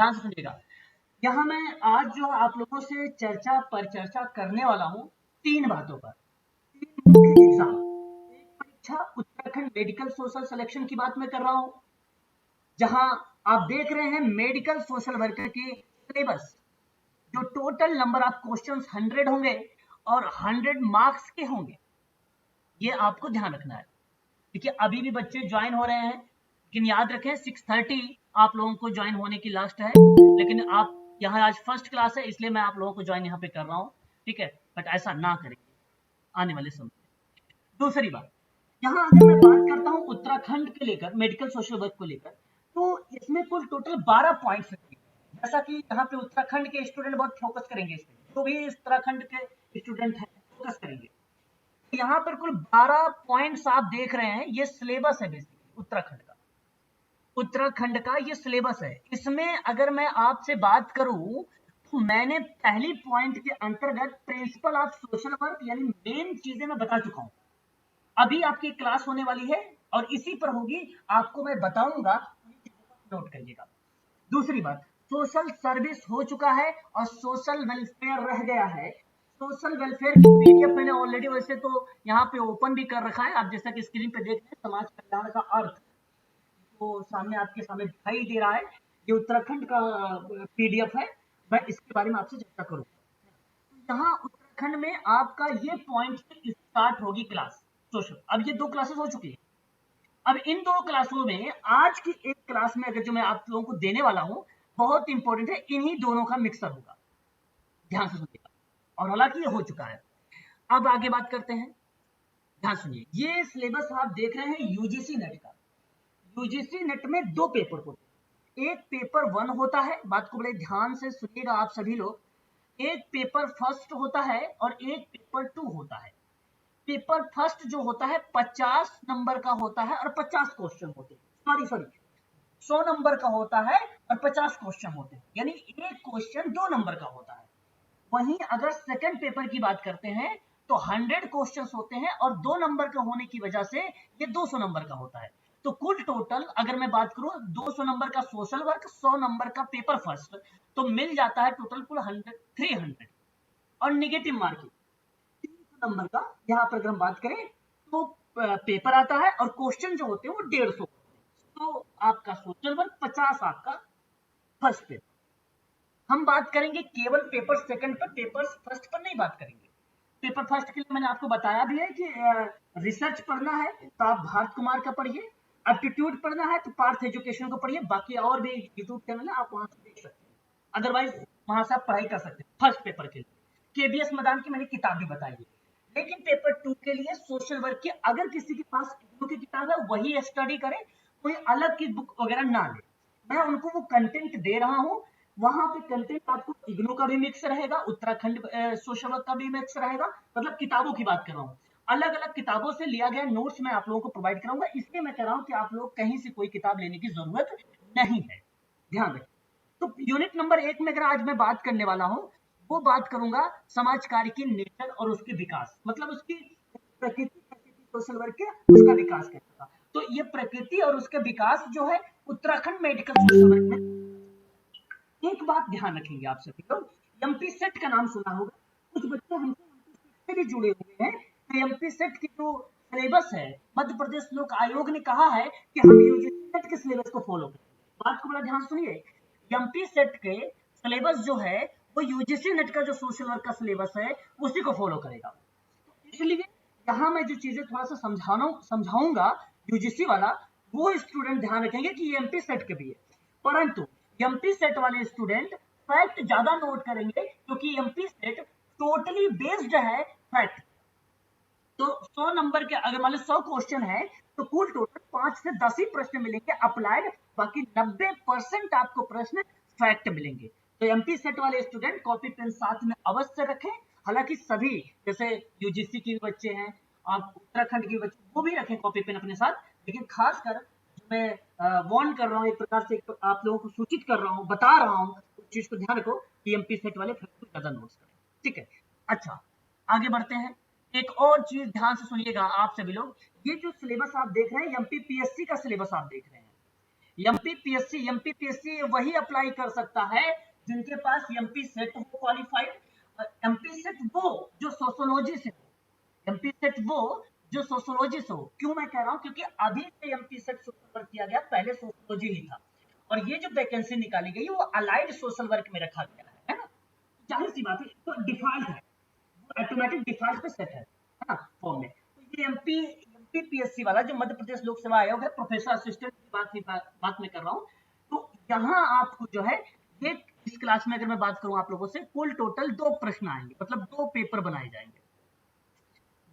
ध्यान से सुनिएगा। यहाँ मैं आज जो आप लोगों से चर्चा करने वाला हूँ तीन बातों पर, तीन मुख्य एग्जाम। एक परीक्षा उत्तराखंड मेडिकल सोशल सिलेक्शन की बात मैं कर रहा हूँ, जहां आप देख रहे हैं मेडिकल सोशल वर्कर की सिलेबस, जो टोटल नंबर ऑफ क्वेश्चंस 100 होंगे और 100 मार्क्स के होंगे। ये आपको ध्यान रखना है, देखिए अभी भी बच्चे ज्वाइन हो रहे हैं, लेकिन याद रखें 6:30 आप लोगों को ज्वाइन होने की लास्ट है। लेकिन आप यहाँ आज फर्स्ट क्लास है, इसलिए मैं आप लोगों को ज्वाइन यहाँ पे कर रहा हूँ, ठीक है। बट ऐसा ना करेंगे आने वाले समय में। दूसरी बात, यहाँ अगर मैं बात करता हूँ उत्तराखंड के लेकर मेडिकल सोशल वर्क को लेकर, तो इसमें कुल टोटल 12 पॉइंट्स रखे हैं। जैसा कि यहाँ पे उत्तराखंड के स्टूडेंट बहुत फोकस करेंगे इस पे, जो भी उत्तराखंड के स्टूडेंट हैं फोकस करेंगे। यहाँ पर कुल 12 पॉइंट्स आप देख रहे हैं, ये सिलेबस है बेसिकली उत्तराखंड का ये सिलेबस है। इसमें अगर मैं आपसे बात करूं तो मैंने पहली पॉइंट के अंतर्गत प्रिंसिपल ऑफ सोशल वर्क यानी मेन चीजें मैं बता चुका हूं। अभी आपकी क्लास होने वाली है और इसी पर होगी, आपको मैं बताऊंगा, नोट करिएगा। दूसरी बात, सोशल सर्विस हो चुका है और सोशल वेलफेयर रह गया है। सोशल वेलफेयर की पीडीएफ मैंने ऑलरेडी वैसे तो यहाँ पे ओपन भी कर रखा है, आप जैसा कि स्क्रीन पे देख रहे हैं, समाज कल्याण का अर्थ तो सामने आपके सामने दिखाई दे रहा है। ये उत्तराखंड का पीडीएफ है, मैं इसके बारे में आपसे चर्चा करूंगा। यहाँ उत्तराखंड में आपका ये पॉइंट से स्टार्ट होगी क्लास सोशल। अब ये 2 क्लासेस हो चुकी है। अब इन 2 क्लासों में आज की एक क्लास में अगर जो मैं आप लोगों को देने वाला हूं बहुत इंपॉर्टेंट है, इन्हीं दोनों का मिक्सर होगा, ध्यान से सुनिएगा। और हालांकि ये हो चुका है। अब आगे बात करते हैं, ध्यान सुनिए। ये सिलेबस आप देख रहे हैं यूजीसी नेट का। यूजीसी नेट में 2 पेपर होते हैं, एक पेपर 1 होता है, बात को बड़े ध्यान से सुनिएगा आप सभी लोग। एक पेपर फर्स्ट होता है और एक पेपर 2 होता है। पेपर फर्स्ट जो होता है 50 नंबर का होता है और 50 क्वेश्चन होते हैं, सॉरी 100 नंबर का होता है और 50 क्वेश्चन होते हैं, यानी एक क्वेश्चन 2 नंबर का होता है। वहीं अगर सेकंड पेपर की बात करते हैं तो 100 क्वेश्चंस होते हैं और 2 नंबर का होने की वजह से ये 200 नंबर का होता है। तो कुल टोटल अगर मैं बात करूं 200 नंबर का सोशल वर्क, 100 नंबर का पेपर फर्स्ट, तो मिल जाता है टोटल कुल 300। और निगेटिव मार्किंग 300 नंबर का यहाँ पर अगर हम बात करें तो पेपर आता है और क्वेश्चन जो होते हैं वो 150। तो आपका सोशल वर्क 50 आपका फर्स्ट पेपर। हम बात करेंगे केवल पेपर सेकंड पर, पेपर फर्स्ट पर नहीं बात करेंगे। पेपर फर्स्ट के लिए मैंने आपको बताया भी है कि रिसर्च पढ़ना है तो आप भारत कुमार का पढ़िए, एप्टीट्यूड पढ़ना है तो पार्थ एजुकेशन को पढ़िए, बाकी और भी यूट्यूब चैनल है आप वहां से देख सकते हैं, अदरवाइज वहां से आप पढ़ाई कर सकते हैं फर्स्ट पेपर के लिए। केबीएस मदान की मैंने किताब भी बताई है। लेकिन पेपर 2 के लिए सोशल वर्क की अगर किसी के पास इग्नू की किताब है वही स्टडी करे, कोई अलग की बुक वगैरह ना ले। मैं उनको वो कंटेंट दे रहा हूँ, वहां पे कंटेंट आपको इग्नू का भी मिक्स रहेगा, उत्तराखंड सोशल वर्क का भी मिक्स रहेगा, मतलब किताबों की बात कर रहा हूँ। अलग अलग किताबों से लिया गया नोट्स मैं आप लोगों को प्रोवाइड कराऊंगा, इसलिए मैं कह रहा हूँ कि आप लोग कहीं से कोई किताब लेने की जरूरत नहीं है, ध्यान रखें। तो यूनिट नंबर 1 में अगर आज मैं बात करने वाला हूँ, वो बात करूंगा समाज कार्य की नेचर और उसके विकास, मतलब उसकी प्रकृति सोशल वर्क के उसका विकास कैसा था। तो ये प्रकृति और उसका विकास जो है उत्तराखंड मेडिकल सोशल वर्क में, एक बात ध्यान रखेंगे आप सभी लोग, एमपी सेट का नाम सुना होगा, कुछ बच्चे हमसे एमपी सेट से भी जुड़े हुए हैं। तो एमपी सेट की जो सिलेबस है, मध्य प्रदेश लोक आयोग ने कहा है कि हम यूजीसी सेट के सिलेबस को फॉलो करेंगे। बात को बड़ा ध्यान सुनिए, एमपी सेट के सिलेबस जो है वो यूजीसी नेट का जो सोशल वर्क का सिलेबस है उसी को फॉलो करेगा। इसलिए यहाँ मैं जो चीजें थोड़ा सा समझाऊंगा यूजीसी वाला, वो स्टूडेंट ध्यान रखेंगे कि ये एमपी सेट के भी है। परंतु एमपी सेट वाले स्टूडेंट फैक्ट ज्यादा नोट करेंगे, क्योंकि एमपी सेट टोटली बेस्ड है फैक्ट। तो 100 नंबर के अगर मान लो 100 क्वेश्चन है तो कुल टोटल 5 से 10 ही प्रश्न मिलेंगे अप्लाइड, बाकी 90% आपको प्रश्न फैक्ट मिलेंगे। तो एमपी सेट वाले स्टूडेंट कॉपी पेन साथ में अवश्य रखें। हालांकि सभी जैसे यूजीसी के बच्चे हैं, आप उत्तराखंड के बच्चे, वो भी रखें कॉपी पेन अपने साथ। लेकिन खासकर मैं वार्न कर रहा हूँ, एक प्रकार से आप लोगों को सूचित कर रहा हूँ, बता रहा हूँ, उस चीज को ध्यान रखो कि एमपी सेट वाले फैक्ट ज्यादा नोट्स करें, ठीक है। अच्छा, आगे बढ़ते हैं। एक और चीज ध्यान से सुनिएगा आप सभी लोग, ये जो सिलेबस आप देख रहे हैं एमपीपीएससी का सिलेबस आप देख रहे हैं, एमपीपीएससी वही अप्लाई कर सकता है जिनके पास एमपी सेट हो क्वालिफाइड। एमपी सेट वो जो सोशोलॉजी से हो, एमपी सेट वो जो सोशोलॉजी से हो। क्यों मैं कह रहा हूं, क्योंकि अभी से एमपी सेट सोशल वर्क किया गया, पहले सोशोलॉजी ही था, और ये जो वैकेंसी निकाली गई वो अलाइड सोशल वर्क में रखा गया है ना। जाहिर सी बात है, तो डिफॉल्ट है, ऑटोमेटिक डिफॉल्ट पे सेट है ना फॉर्म में। तो ये एमपीपीएससी वाला जो मध्य प्रदेश लोक सेवा आयोग है, प्रोफेसर असिस्टेंट की बात मैं कर रहा हूँ। तो यहाँ आपको जो है ये इस क्लास में अगर मैं बात करूं आप लोगों से, कुल टोटल 2 प्रश्न आएंगे, मतलब 2 पेपर बनाए जाएंगे।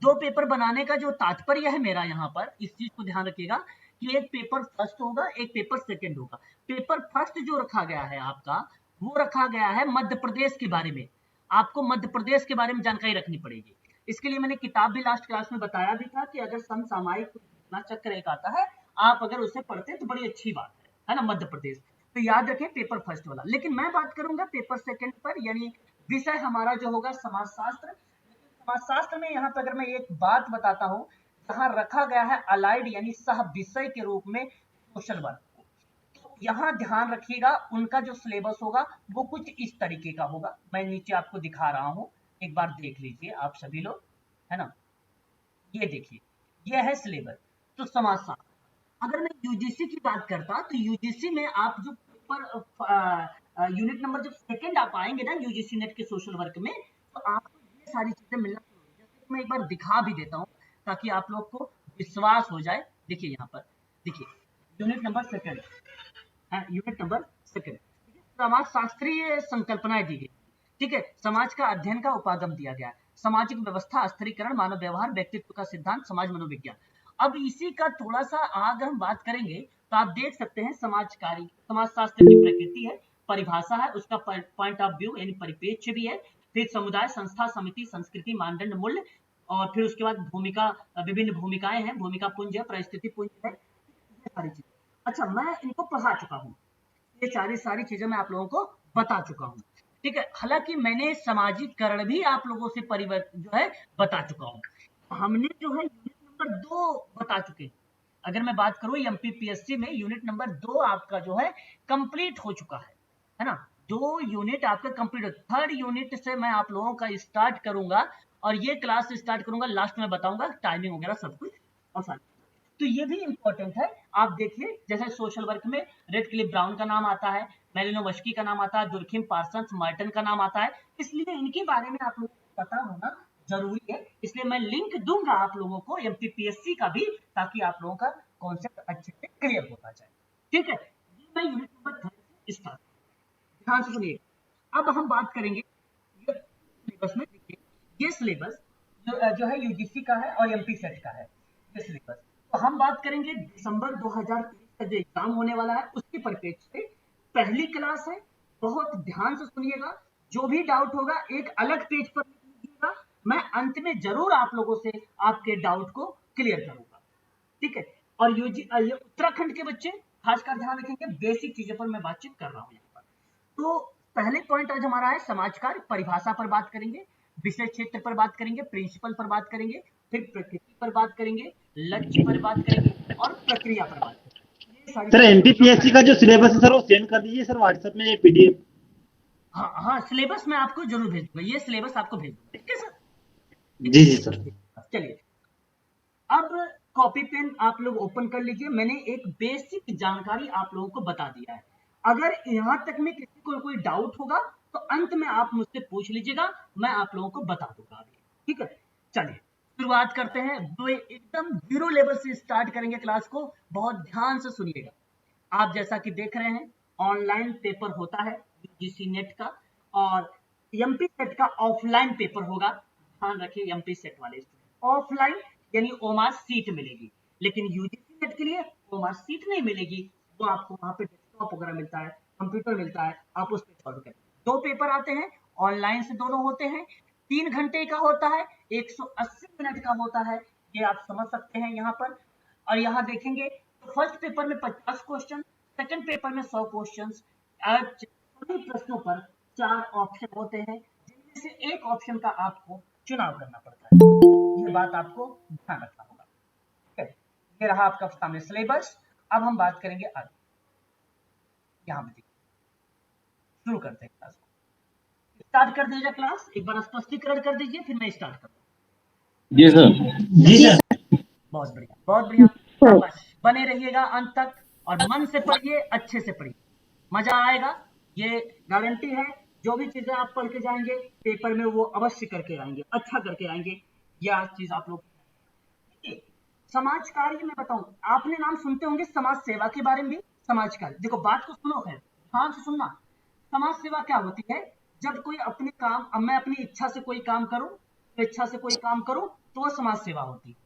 2 पेपर बनाने का जो तात्पर्य है मेरा यहाँ पर, इस चीज को ध्यान रखिएगा कि एक पेपर फर्स्ट होगा, एक पेपर सेकंड होगा। पेपर फर्स्ट जो रखा गया है आपका, वो रखा गया है मध्य प्रदेश के बारे में। आपको मध्य प्रदेश के बारे में जानकारी रखनी पड़ेगी। इसके लिए मैंने किताब भी लास्ट क्लास में बताया भी था कि अगर समसामयिक घटना चक्र एक आता है, आप अगर उसे पढ़ते हैं तो बड़ी अच्छी बात है ना, मध्य प्रदेश। तो याद रखें पेपर फर्स्ट वाला। लेकिन मैं बात करूंगा पेपर सेकंड पर, यानी विषय हमारा जो होगा समाजशास्त्र। समाजशास्त्र में यहाँ पर अगर मैं एक बात बताता हूँ, जहाँ रखा गया है अलाइड यानी सह विषय के रूप में सोशल वर्क को। तो यहाँ ध्यान रखिएगा, उनका जो सिलेबस होगा वो कुछ इस तरीके का होगा। मैं नीचे आपको दिखा रहा हूँ, एक बार देख लीजिए आप सभी लोग, है ना। ये देखिए, ये है सिलेबस। तो समाजशास्त्र, अगर मैं यूजीसी की बात करता तो यूजीसी में आप जो पेपर यूनिट नंबर जब सेकंड आप आएंगे ना यूजीसी नेट के सोशल वर्क में, तो आपको ये सारी चीजें मिलना शुरू हो। जैसे कि मैं एक बार दिखा भी देता हूँ ताकि आप लोग को विश्वास हो जाए। देखिए यहाँ पर, देखिए यूनिट नंबर सेकंड है, यूनिट नंबर सेकंड, समाज शास्त्रीय संकल्पनाएं दी गई। ठीक है, समाज का अध्ययन का उपागम दिया गया है, सामाजिक व्यवस्था, स्थिरीकरण, मानव व्यवहार, व्यक्तित्व का सिद्धांत, समाज मनोविज्ञान। अब इसी का थोड़ा सा अगर हम बात करेंगे तो आप देख सकते हैं समाजशास्त्र की प्रकृति है, परिभाषा है, उसका पॉइंट ऑफ व्यू यानी परिप्रेक्ष्य भी है, फिर समुदाय, संस्था, समिति, संस्कृति, मानदंड, मूल्य, और फिर उसके बाद भूमिका, विभिन्न भूमिकाएं हैं, भूमिका पुंज है, परिस्थिति पुंज है, ये सारी चीजें। अच्छा, मैं इनको पढ़ा चुका हूँ, ये सारी चीजें मैं आप लोगों को बता चुका हूँ। ठीक है, हालांकि मैंने सामाजिककरण भी आप लोगों से परिवर्तन जो है बता चुका हूँ। हमने जो है यूनिट नंबर 2 बता चुके हैं। अगर मैं बात करूं एमपीपीएससी में यूनिट नंबर 2 आपका जो है कंप्लीट हो चुका है ना। 2 यूनिट आपका कंप्लीट हो, थर्ड यूनिट से मैं आप लोगों का स्टार्ट करूंगा, और ये क्लास स्टार्ट करूंगा, लास्ट में बताऊंगा टाइमिंग वगैरह सब कुछ और सारी। तो ये भी इंपॉर्टेंट है। आप देखिए जैसे सोशल वर्क में रेड क्लिफ ब्राउन का नाम आता है, मेलिनोवस्की का नाम आता है, दुर्खिम पार्सन्स मार्टिन का नाम आता है, इसलिए इनके बारे में आप लोगों को पता होना जरूरी है। इसलिए मैं लिंक दूंगा आप लोगों को एमपीपीएससी का भी, ताकि आप लोगों का कॉन्सेप्ट अच्छे से क्लियर होता जाए। ठीक है, ये मैं यूनिट नंबर 3 से स्टार्ट, ध्यान से सुनिए। अब हम बात करेंगे ये सिलेबस में। देखिए ये सिलेबस जो है यूजीसी का है और एमपी सेट का है, ये सिलेबस। तो हम बात करेंगे दिसंबर 2023 का जो एग्जाम होने वाला है उसके परिप्रेक्ष्य से। पहली क्लास है, बहुत ध्यान से सुनिएगा, जो भी डाउट होगा एक अलग पेज पर लिख लीजिएगा, मैं अंत में जरूर आप लोगों से आपके डाउट को क्लियर करूंगा। ठीक है, और ये उत्तराखंड के बच्चे खासकर ध्यान रखेंगे, बेसिक चीजों पर मैं बातचीत कर रहा हूँ यहाँ पर। तो पहले पॉइंट आज हमारा है समाज कार्य, परिभाषा पर बात करेंगे, विषय क्षेत्र पर बात करेंगे, प्रिंसिपल पर बात करेंगे, फिर प्रकृति पर बात करेंगे, लक्ष्य पर बात करेंगे, और प्रक्रिया पर बात करेंगे। ये सारी सर चीजें एमपीपीएससी का जो सिलेबस है सर वो सेंड कर दीजिए सर व्हाट्सएप में पीडीएफ। हाँ हाँ, सिलेबस मैं आपको जरूर भेज दूंगा, ये सिलेबस आपको भेज दूंगा। ठीक है सर, जी जी सर। चलिए अब कॉपी पेन आप लोग ओपन कर लीजिए। मैंने एक बेसिक जानकारी आप लोगों को बता दिया है। अगर यहाँ तक में किसी को कोई डाउट होगा तो अंत में आप मुझसे पूछ लीजिएगा, मैं आप लोगों को बता दूंगा अभी। ठीक है, चलिए शुरुआत करते हैं, एकदम जीरो लेवल से स्टार्ट करेंगे क्लास को, बहुत ध्यान से सुनिएगा। आप जैसा कि देख रहे हैं ऑनलाइन पेपर होता है यूजीसी नेट का, और एमपी सेट का ऑफलाइन पेपर होगा। ध्यान रखिए एमपी सेट वाले ऑफलाइन यानी ओमार सीट मिलेगी, लेकिन यूजीसी नेट के लिए ओमार सीट नहीं मिलेगी, वो आपको वहां पे डेस्कटॉप वगैरह मिलता है, कंप्यूटर मिलता है, आप उस पर सॉल्व करें। 2 पेपर आते हैं, ऑनलाइन से दोनों होते हैं, 3 घंटे का होता है, 180 मिनट का होता है, ये आप समझ सकते हैं यहाँ पर। और यहाँ देखेंगे तो फर्स्ट पेपर में 50 क्वेश्चन, सेकंड पेपर में 100 क्वेश्चन। सभी प्रश्नों पर 4 ऑप्शन होते हैं, जिनमें से एक ऑप्शन का आपको चुनाव करना पड़ता है, ये बात आपको ध्यान रखना होगा। ठीक है, ये रहा आपका सामने सिलेबस। अब हम बात करेंगे आगे। यहाँ पे शुरू करते हैं क्लास को। स्टार्ट कर दीजिए क्लास, एक बार स्पष्टीकरण कर दीजिए, फिर मैं स्टार्ट करूँ। जी सर। जी सर। बहुत बढ़िया, बहुत बढ़िया। शाबाश, बने रहिएगा अंत तक और मन से पढ़िए, अच्छे से पढ़िए, मजा आएगा, ये गारंटी है। जो भी चीजें आप पढ़ के जाएंगे पेपर में वो अवश्य करके आएंगे, अच्छा करके आएंगे। यह चीज आप लोग देखिए, समाज कार्य में बताऊं, आपने नाम सुनते होंगे समाज सेवा के बारे में भी। समाज कार्य, देखो बात को सुनो, है ध्यान से सुनना। समाज सेवा क्या होती है? जब कोई अपने काम, अब मैं अपनी इच्छा से कोई काम करूं, स्वेच्छा से कोई काम करूं, तो वो समाज सेवा होती है।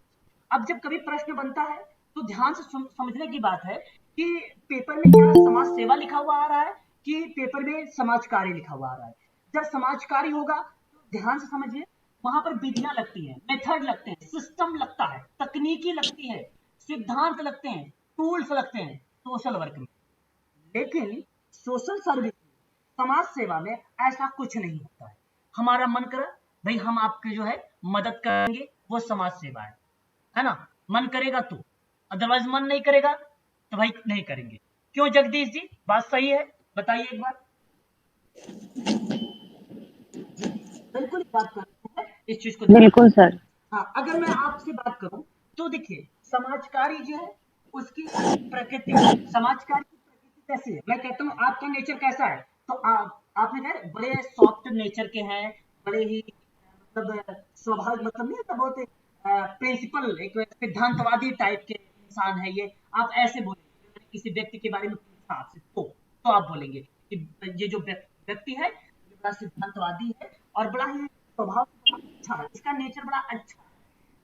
अब जब कभी प्रश्न बनता है तो ध्यान से समझने की बात है कि पेपर में क्या समाज सेवा लिखा हुआ आ रहा है कि पेपर में समाज कार्य लिखा हुआ आ रहा है। जब समाज कार्य होगा तो ध्यान से समझिए, वहां पर विधियां लगती हैं, मेथड लगते हैं, सिस्टम लगता है, तकनीकी लगती है, सिद्धांत लगते हैं, टूल्स लगते हैं सोशल वर्क में। लेकिन सोशल सर्विस, समाज सेवा में ऐसा कुछ नहीं होता है। हमारा मन करा भाई हम आपके जो है मदद करेंगे, वो समाज सेवा है ना? मन करेगा तो, अदरवाइज मन नहीं करेगा तो भाई नहीं करेंगे। क्यों जगदीश जी, बात सही है? बताइए एक बार। बिल्कुल बात करते हैं इस चीज को। बिल्कुल सर। हाँ, अगर मैं आपसे बात करूं तो देखिए समाजकारी जो है उसकी प्रकृति, समाजकारी की प्रकृति कैसी है? मैं कहता हूँ आपका नेचर कैसा है, तो आपने कहा बड़े सॉफ्ट नेचर के हैं, बड़े ही मतलब स्वभाव, मतलब नहीं होता, बहुत प्रिंसिपल, एक सिद्धांतवादी टाइप के इंसान है ये, आप ऐसे बोलेंगे। किसी व्यक्ति के बारे में पूछा आपसे तो आप बोलेंगे कि ये जो व्यक्ति है ये बड़ा सिद्धांतवादी है और बड़ा ही स्वभाव बड़ा अच्छा है, इसका नेचर बड़ा अच्छा है,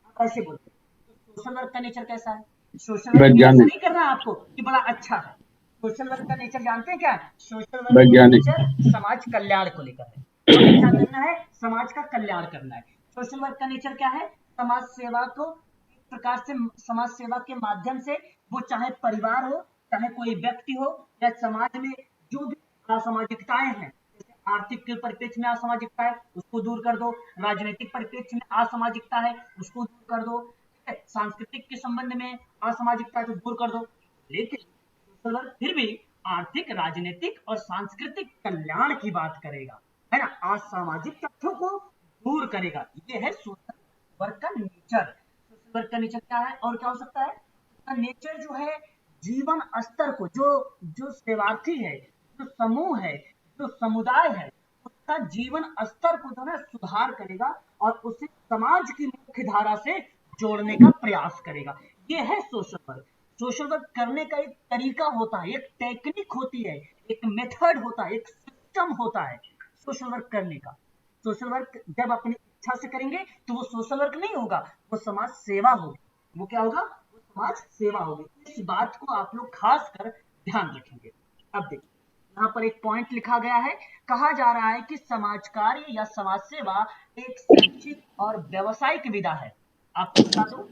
आप ऐसे बोलते हैं। तो सोशल वर्क का नेचर कैसा है? सोशल वर्क में ऐसा नहीं करना है आपको कि बड़ा अच्छा है। सोशल वर्क का नेचर जानते हैं क्या है? सोशल वर्क का नेचर समाज कल्याण को लेकर है। हमें क्या करना है? समाज का कल्याण करना है। सोशल वर्क का नेचर क्या है? समाज सेवा को एक प्रकार से, समाज सेवा के माध्यम से, वो चाहे परिवार हो, चाहे कोई व्यक्ति हो, या समाज में जो भी असामाजिकताएं हैं, जैसे आर्थिक के परिप्रेक्ष्य में असामाजिकता है उसको दूर कर दो, राजनीतिक परिप्रेक्ष्य में असामाजिकता है उसको दूर कर दो, ठीक है, सांस्कृतिक के संबंध में असामाजिकता है तो दूर कर दो। लेकिन सोशल वर्क फिर भी आर्थिक, राजनीतिक और सांस्कृतिक कल्याण की बात करेगा, है ना, असामाजिक तथ्यों को दूर करेगा। ये है सोशल वर्क का नेचर। सोशल वर्क का नेचर क्या है और क्या हो सकता है? उसका नेचर जो है जीवन स्तर को, जो जो सेवार्थी है, जो समूह है, जो समुदाय है, उसका जीवन स्तर को जो है सुधार करेगा और उसे समाज की मुख्य धारा से जोड़ने का प्रयास करेगा। ये है सोशल वर्क। सोशल वर्क करने का एक तरीका होता है, एक टेक्निक होती है, एक मेथड होता है, एक सिस्टम होता है सोशल वर्क करने का। सोशल वर्क जब अपनी इच्छा से करेंगे तो वो सोशल वर्क नहीं होगा, वो समाज सेवा होगी। वो क्या होगा? वो समाज सेवा होगी। इस बात को आप लोग खास कर ध्यान रखेंगे। अब देखिए यहाँ पर एक पॉइंट लिखा गया है, कहा जा रहा है कि समाज कार्य या समाज सेवा एक शैक्षिक और व्यवसायिक विधा है। आपको बता दो,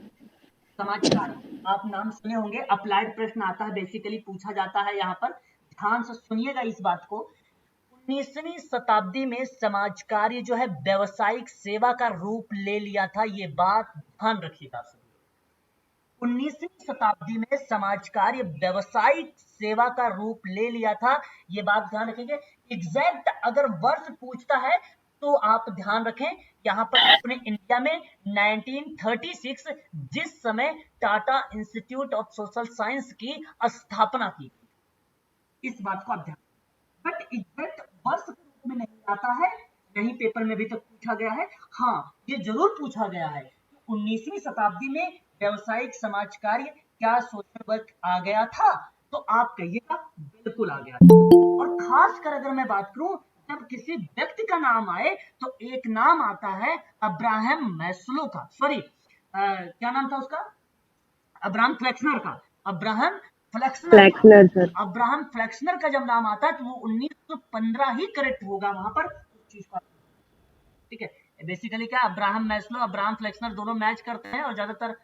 समाज कार्य आप नाम सुने होंगे, अप्लाइड प्रश्न आता है, बेसिकली पूछा जाता है यहाँ पर। ध्यान से सुनिएगा इस बात को। 19वीं शताब्दी में समाज कार्य जो है व्यवसायिक सेवा का रूप ले लिया था, ये बात ध्यान रखिएगा। 19वीं शताब्दी में समाज कार्य व्यवसायिक सेवा का रूप ले लिया था, ये बात ध्यान रखेंगे। एग्जैक्ट अगर वर्ष पूछता है तो आप ध्यान रखें, यहाँ पर अपने इंडिया में 1936 जिस समय Tata institute of social science की स्थापना की, इस बात को आप ध्यान, बट एग्जैक्ट वर्ष के रूप में नहीं आता है, नहीं पेपर में अभी तक पूछा गया है। हाँ, ये जरूर पूछा गया है कि 19वीं शताब्दी में व्यवसायिक समाज कार्य क्या सोशल वर्क आ गया था, तो आप कहिएगा बिल्कुल आ गया था। और खास कर अगर मैं बात करूं, जब किसी व्यक्ति का नाम आए तो एक नाम आता है अब्राहम मैस्लो का, सॉरी क्या नाम था उसका? अब्राहम फ्लेक्सनर का। Abraham Flexner sir. Abraham Flexner का जब नाम आता है तो वो 1915 ही करेक्ट होगा वहां पर उस चीज का, ठीक है। बेसिकली क्या, अब्राहम मैस्लो, अब्राहम फ्लेक्सनर दोनों मैच करते हैं और ज्यादातर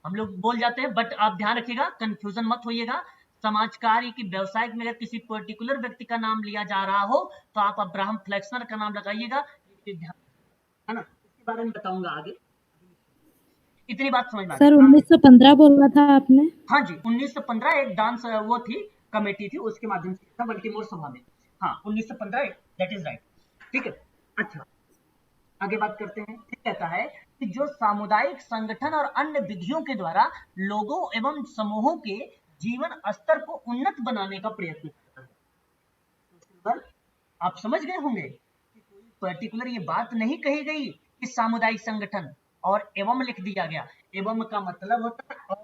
हम लोग बोल जाते हैं, बट आप ध्यान रखिएगा, कंफ्यूजन मत होइएगा। समाज कार्य की व्यवसायिक में अगर किसी पर्टिकुलर व्यक्ति का नाम लिया जा रहा हो तो आप अब्राहम फ्लेक्सनर का नाम लगाइएगा, है ना। इसके बारे में बताऊंगा आगे, इतनी बात समझ में आ गई सर 1915 बोला था आपने? हाँ जी, 1915 एक डांस वो थी, कमेटी थी उसके माध्यम से था, बल्टीमोर सभा में। हाँ 1915, दैट इज राइट। ठीक है, अच्छा आगे बात करते हैं। फिर कहता है कि जो सामुदायिक संगठन और अन्य विधियों के द्वारा लोगों एवं समूहों के जीवन स्तर को उन्नत बनाने का प्रयत्न करता है। बल आप समझ गए होंगे कि कोई पर्टिकुलर ये बात नहीं कही गई कि सामुदायिक संगठन और एवं लिख दिया गया। एवं का मतलब होता है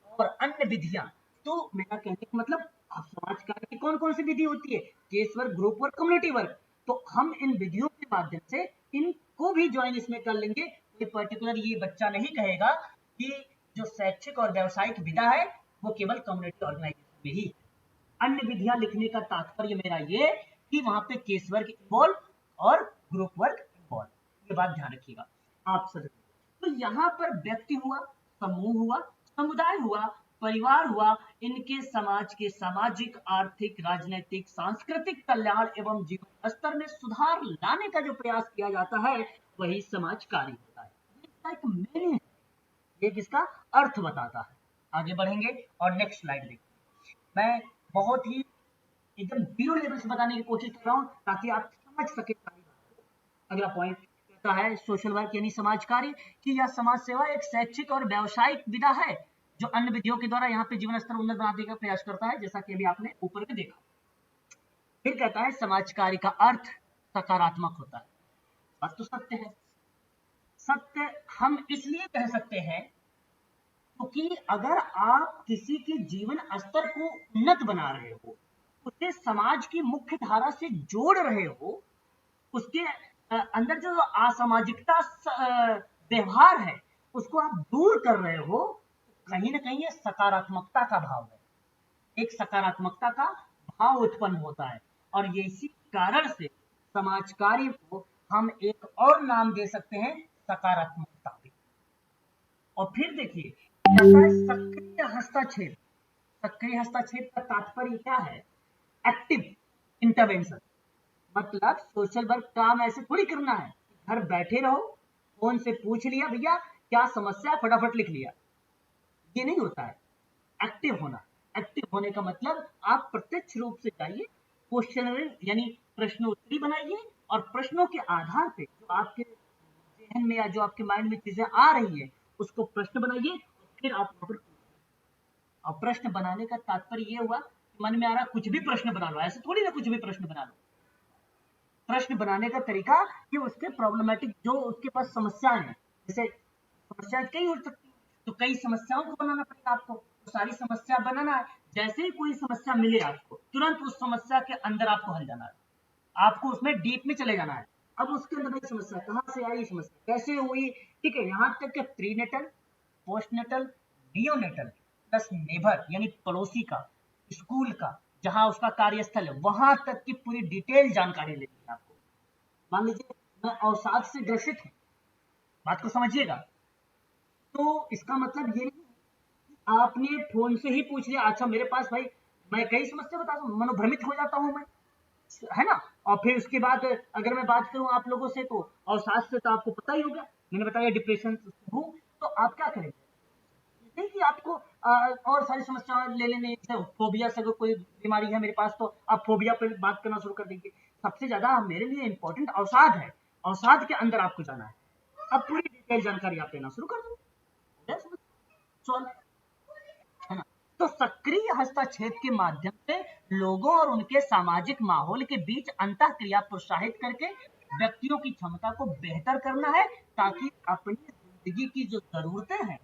और अन्य विधियां। तो मेरा कहने का मतलब आप समाज कार्य की कौन कौन सी विधि होती है, case work, group work, community work. तो हम इन विधियों के माध्यम से इनको भी ज्वाइन इसमें कर लेंगे। ये पर्टिकुलर ये बच्चा नहीं कहेगा कि जो शैक्षिक और व्यावसायिक विधा है वो केवल कम्युनिटी ऑर्गेनाइजेशन में ही। अन्य विधियां लिखने का तात्पर्य मेरा ये कि वहां पे केस वर्क इन्वॉल्व और ग्रुप वर्क इन्वॉल्व, ये बात ध्यान रखिएगा आप सभी। तो यहाँ पर व्यक्ति हुआ, समूह हुआ, समुदाय हुआ, परिवार हुआ, इनके समाज के सामाजिक, आर्थिक, राजनीतिक, सांस्कृतिक कल्याण एवं जीवन स्तर में सुधार लाने का जो प्रयास किया जाता है वही समाज कार्य होता है। इसका एक मीनिंग है, ये किसका अर्थ बताता है। आगे बढ़ेंगे और नेक्स्ट स्लाइड देखिए। मैं बहुत ही एकदम जीरो लेवल से बताने की कोशिश कर रहा हूं ताकि आप समझ सके सारी बात को। अगला पॉइंट कहता है सोशल वर्क यानी समाज कार्य कि यह समाज सेवा एक शैक्षिक और व्यावसायिक विधा है जो अन्य विधियों के द्वारा यहाँ पे जीवन स्तर उन्नत बनाने का प्रयास करता है, जैसा कि अभी आपने ऊपर में देखा। फिर कहता है समाज कार्य का अर्थ सकारात्मक होता है। बात तो सत्य है। सत्य हम इसलिए कह सकते हैं क्योंकि अगर आप किसी के जीवन स्तर को उन्नत बना रहे हो, उसे समाज की मुख्य धारा से जोड़ रहे हो, उसके अंदर जो असामाजिकता व्यवहार है उसको आप दूर कर रहे हो, कहीं ना कहीं ये सकारात्मकता का भाव है, एक सकारात्मकता का भाव उत्पन्न होता है। और ये इसी कारण से समाज कार्य को हम एक और नाम दे सकते हैं, सकारात्मकता भी। और फिर देखिए कहता है सक्रिय हस्तक्षेप। सक्रिय हस्तक्षेप का तात्पर्य क्या है, एक्टिव इंटरवेंशन। मतलब सोशल वर्क काम ऐसे थोड़ी करना है घर बैठे रहो, फोन से पूछ लिया भैया क्या समस्या है, फटाफट लिख लिया, ये नहीं होता है। एक्टिव होना, एक्टिव होने का मतलब आप प्रत्यक्ष रूप से जाइए, क्वेश्चनरी यानी प्रश्नोत्तरी बनाइए और प्रश्नों के आधार पे जो आपके जहन में या जो आपके माइंड में चीजें आ रही है उसको प्रश्न बनाइए, फिर आप वहां पर। और प्रश्न बनाने का तात्पर्य ये हुआ कि मन में आ रहा कुछ भी प्रश्न बना लो, ऐसे थोड़ी ना कुछ भी प्रश्न बना लो। प्रश्न बनाने का तरीका कि उसके प्रॉब्लमेटिक जो उसके पास समस्याएं हैं, जैसे समस्याएं कई हो सकती है तो कई समस्याओं को बनाना पड़ेगा आपको, तो सारी समस्या बनाना है। जैसे ही कोई समस्या मिले आपको तुरंत उस समस्या के अंदर आपको हल जाना है, आपको उसमें डीप में चले जाना है। अब उसके अंदर भाई समस्या कहाँ से आई, समस्या कैसे हुई, ठीक है। यहाँ तक कि prenatal, postnatal, neonatal plus neighbour यानी पड़ोसी का, स्कूल का, जहां उसका कार्यस्थल है वहां तक की पूरी डिटेल जानकारी लेनी है आपको। मान लीजिए मैं अवसाद से ग्रसित हूं, बात को समझिएगा, तो इसका मतलब ये नहीं कि आपने फोन से ही पूछ लिया अच्छा मेरे पास भाई, मैं कई समस्या बताता हूँ, मनोभ्रमित हो जाता हूं मैं, है ना। और फिर उसके बाद अगर मैं बात करूं आप लोगों से तो अवसाद से तो आपको पता ही होगा, मैंने बताया डिप्रेशन हूं, तो आप क्या करेंगे, नहीं कि आपको और सारी समस्या ले लेने, फोबिया से अगर कोई बीमारी है मेरे पास तो आप फोबिया पर बात करना शुरू कर देंगे। सबसे ज्यादा मेरे लिए इंपॉर्टेंट अवसाद है, अवसाद के अंदर आपको जाना है। अब पूरी डिटेल जानकारी आप लेना शुरू कर दो, सॉल्व, है ना। तो सक्रिय हस्तक्षेप के माध्यम से लोगों और उनके सामाजिक माहौल के बीच अंतः क्रिया प्रोत्साहित करके व्यक्तियों की क्षमता को बेहतर करना है, ताकि अपनी जिंदगी की जो जरूरतें हैं,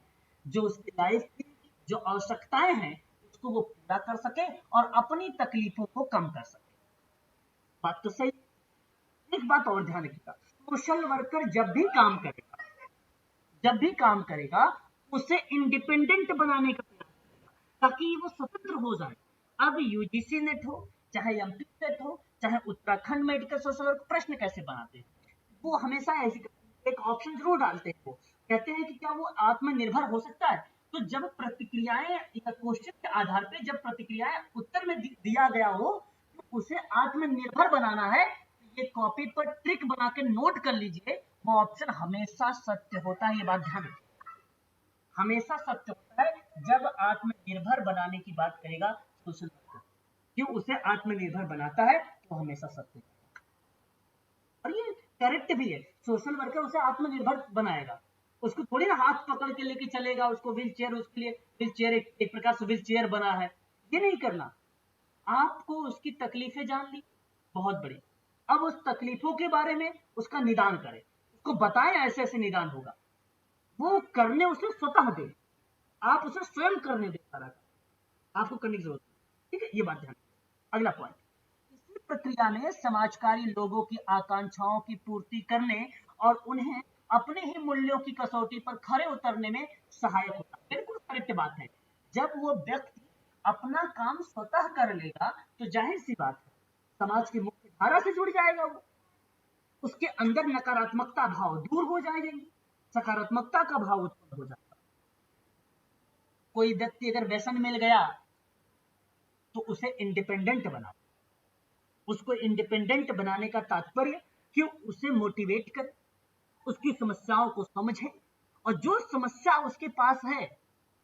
जो उसकी लाइफ की जो आवश्यकताएं हैं उसको वो पूरा कर सके और अपनी तकलीफों को कम कर सके। बात तो सही। एक बात और ध्यान रखिएगा, सोशल वर्कर जब भी काम करेगा उसे इंडिपेंडेंट बनाने का प्रयास करेगा ताकि वो स्वतंत्र हो जाए। अब यूजीसी नेट हो चाहे एमपी नेट हो चाहे उत्तराखंड मेडिकल सोशल वर्क, प्रश्न कैसे बनाते हैं वो हमेशा ऐसी एक ऑप्शन जरूर डालते हैं। वो कहते हैं कि क्या वो आत्मनिर्भर हो सकता है, तो जब प्रतिक्रियाएं या क्वेश्चन के आधार पे जब प्रतिक्रियाएं उत्तर में दिया गया हो तो उसे आत्मनिर्भर बनाना है। ये कॉपी पर ट्रिक बना के नोट कर लीजिए, वो ऑप्शन हमेशा सत्य होता है, ये बात ध्यान रखिए, हमेशा सत्य होता है जब आत्मनिर्भर बनाने की बात करेगा सोशल वर्कर। क्यों उसे आत्मनिर्भर बनाता है तो हमेशा सत्य। और ये करेक्ट भी है, सोशल वर्कर उसे आत्मनिर्भर बनाएगा, उसको थोड़ी ना हाथ पकड़ के लेके चलेगा, उसको व्हील चेयर, उसके लिए व्हील चेयर एक प्रकार से व्हील चेयर बना है, ये नहीं करना। आपको उसकी तकलीफें जान ली, बहुत बड़ी, अब उस तकलीफों के बारे में उसका निदान करें, उसको बताएं ऐसे ऐसे निदान होगा, वो करने उसे स्वतः दे, आप उसे स्वयं करने दे सारा, आपको करने की जरूरत है। ठीक है, ये बात ध्यान। अगला पॉइंट, इसी प्रक्रिया में समाजकारी लोगों की आकांक्षाओं की पूर्ति करने और उन्हें अपने ही मूल्यों की कसौटी पर खरे उतरने में सहायक होता है। बिल्कुल करेक्ट बात है, जब वो व्यक्ति अपना काम स्वतः कर लेगा तो जाहिर सी बात है समाज की मुख्य धारा से जुड़ जाएगा, वो उसके अंदर नकारात्मकता भाव दूर हो जाएंगे, सकारात्मकता का भाव उत्पन्न हो जाएगा। कोई व्यक्ति अगर व्यसन मिल गया तो उसे इंडिपेंडेंट बनाओ, उसको इंडिपेंडेंट बनाने का तात्पर्य कि उसे मोटिवेट कर, उसकी समस्याओं को समझे, और जो समस्या उसके पास है,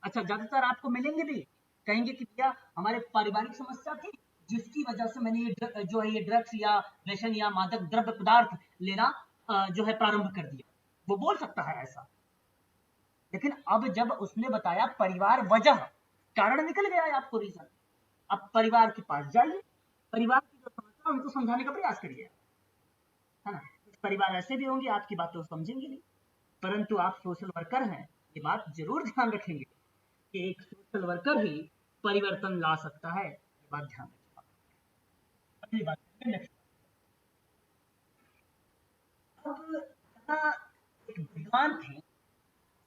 अच्छा ज्यादातर आपको मिलेंगे भी, कहेंगे कि भैया हमारे पारिवारिक समस्या थी जिसकी वजह से मैंने ये जो है ये ड्रग्स या व्यसन या मादक द्रव्य पदार्थ लेना जो है प्रारंभ कर दिया, वो बोल सकता है ऐसा। लेकिन अब जब उसने बताया परिवार वजह, कारण निकल गया है आपको रीजन, अब परिवार के पास जाइए, परिवार की जो समस्या उनको समझाने का प्रयास करिए, है ना। कुछ परिवार ऐसे भी होंगे आपकी बातों को समझेंगे नहीं, परंतु आप सोशल वर्कर हैं, ये बात जरूर ध्यान रखेंगे कि एक सोशल वर्कर ही परिवर्तन ला सकता है, ये बात ध्यान रखिएगा। अगली बात, नेक्स्ट, अब यहाँ एक विद्वान थे,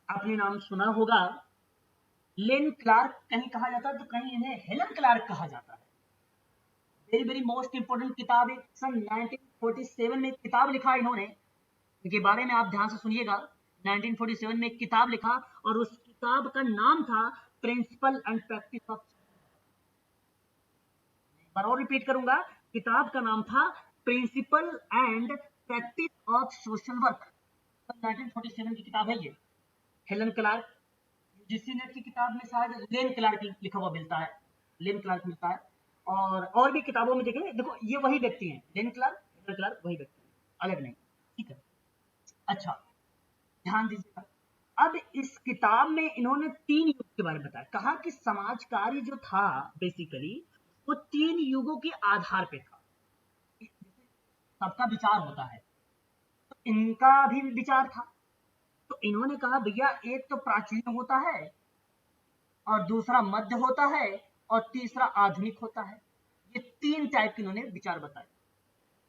आपने नाम सुना होगा, लेन क्लार्क कहीं कहा जाता है तो कहीं इन्हें हेलन क्लार्क कहा जाता है। वेरी वेरी मोस्ट इंपोर्टेंट किताब है, सन 1947 में एक किताब लिखा इन्होंने, इनके बारे में आप ध्यान से सुनिएगा। 1947 में एक किताब लिखा और उस किताब का नाम था प्रिंसिपल एंड प्रैक्टिस ऑफ, बार और रिपीट करूंगा, किताब का नाम था principle and practice of social work. 1947 की किताब है ये, हेलन क्लार्क, यूजीसी नेट की किताब में शायद लेन क्लार्क लिखा हुआ मिलता है, लेन क्लार्क मिलता है, और भी किताबों में देखेंगे, देखो ये वही व्यक्ति हैं, लेन क्लार्क, हेलन क्लार्क वही व्यक्ति हैं, अलग नहीं। ठीक है, अच्छा ध्यान दीजिएगा, अब इस किताब में इन्होंने 3 युग के बारे में बताया, कहा कि समाज कार्य जो था बेसिकली वो 3 युगों के आधार पे था। सबका विचार होता है, तो इनका भी विचार था, तो इन्होंने कहा भैया एक तो प्राचीन होता है, और दूसरा मध्य होता है, और तीसरा आधुनिक होता है। ये 3 टाइप के इन्होंने विचार बताए।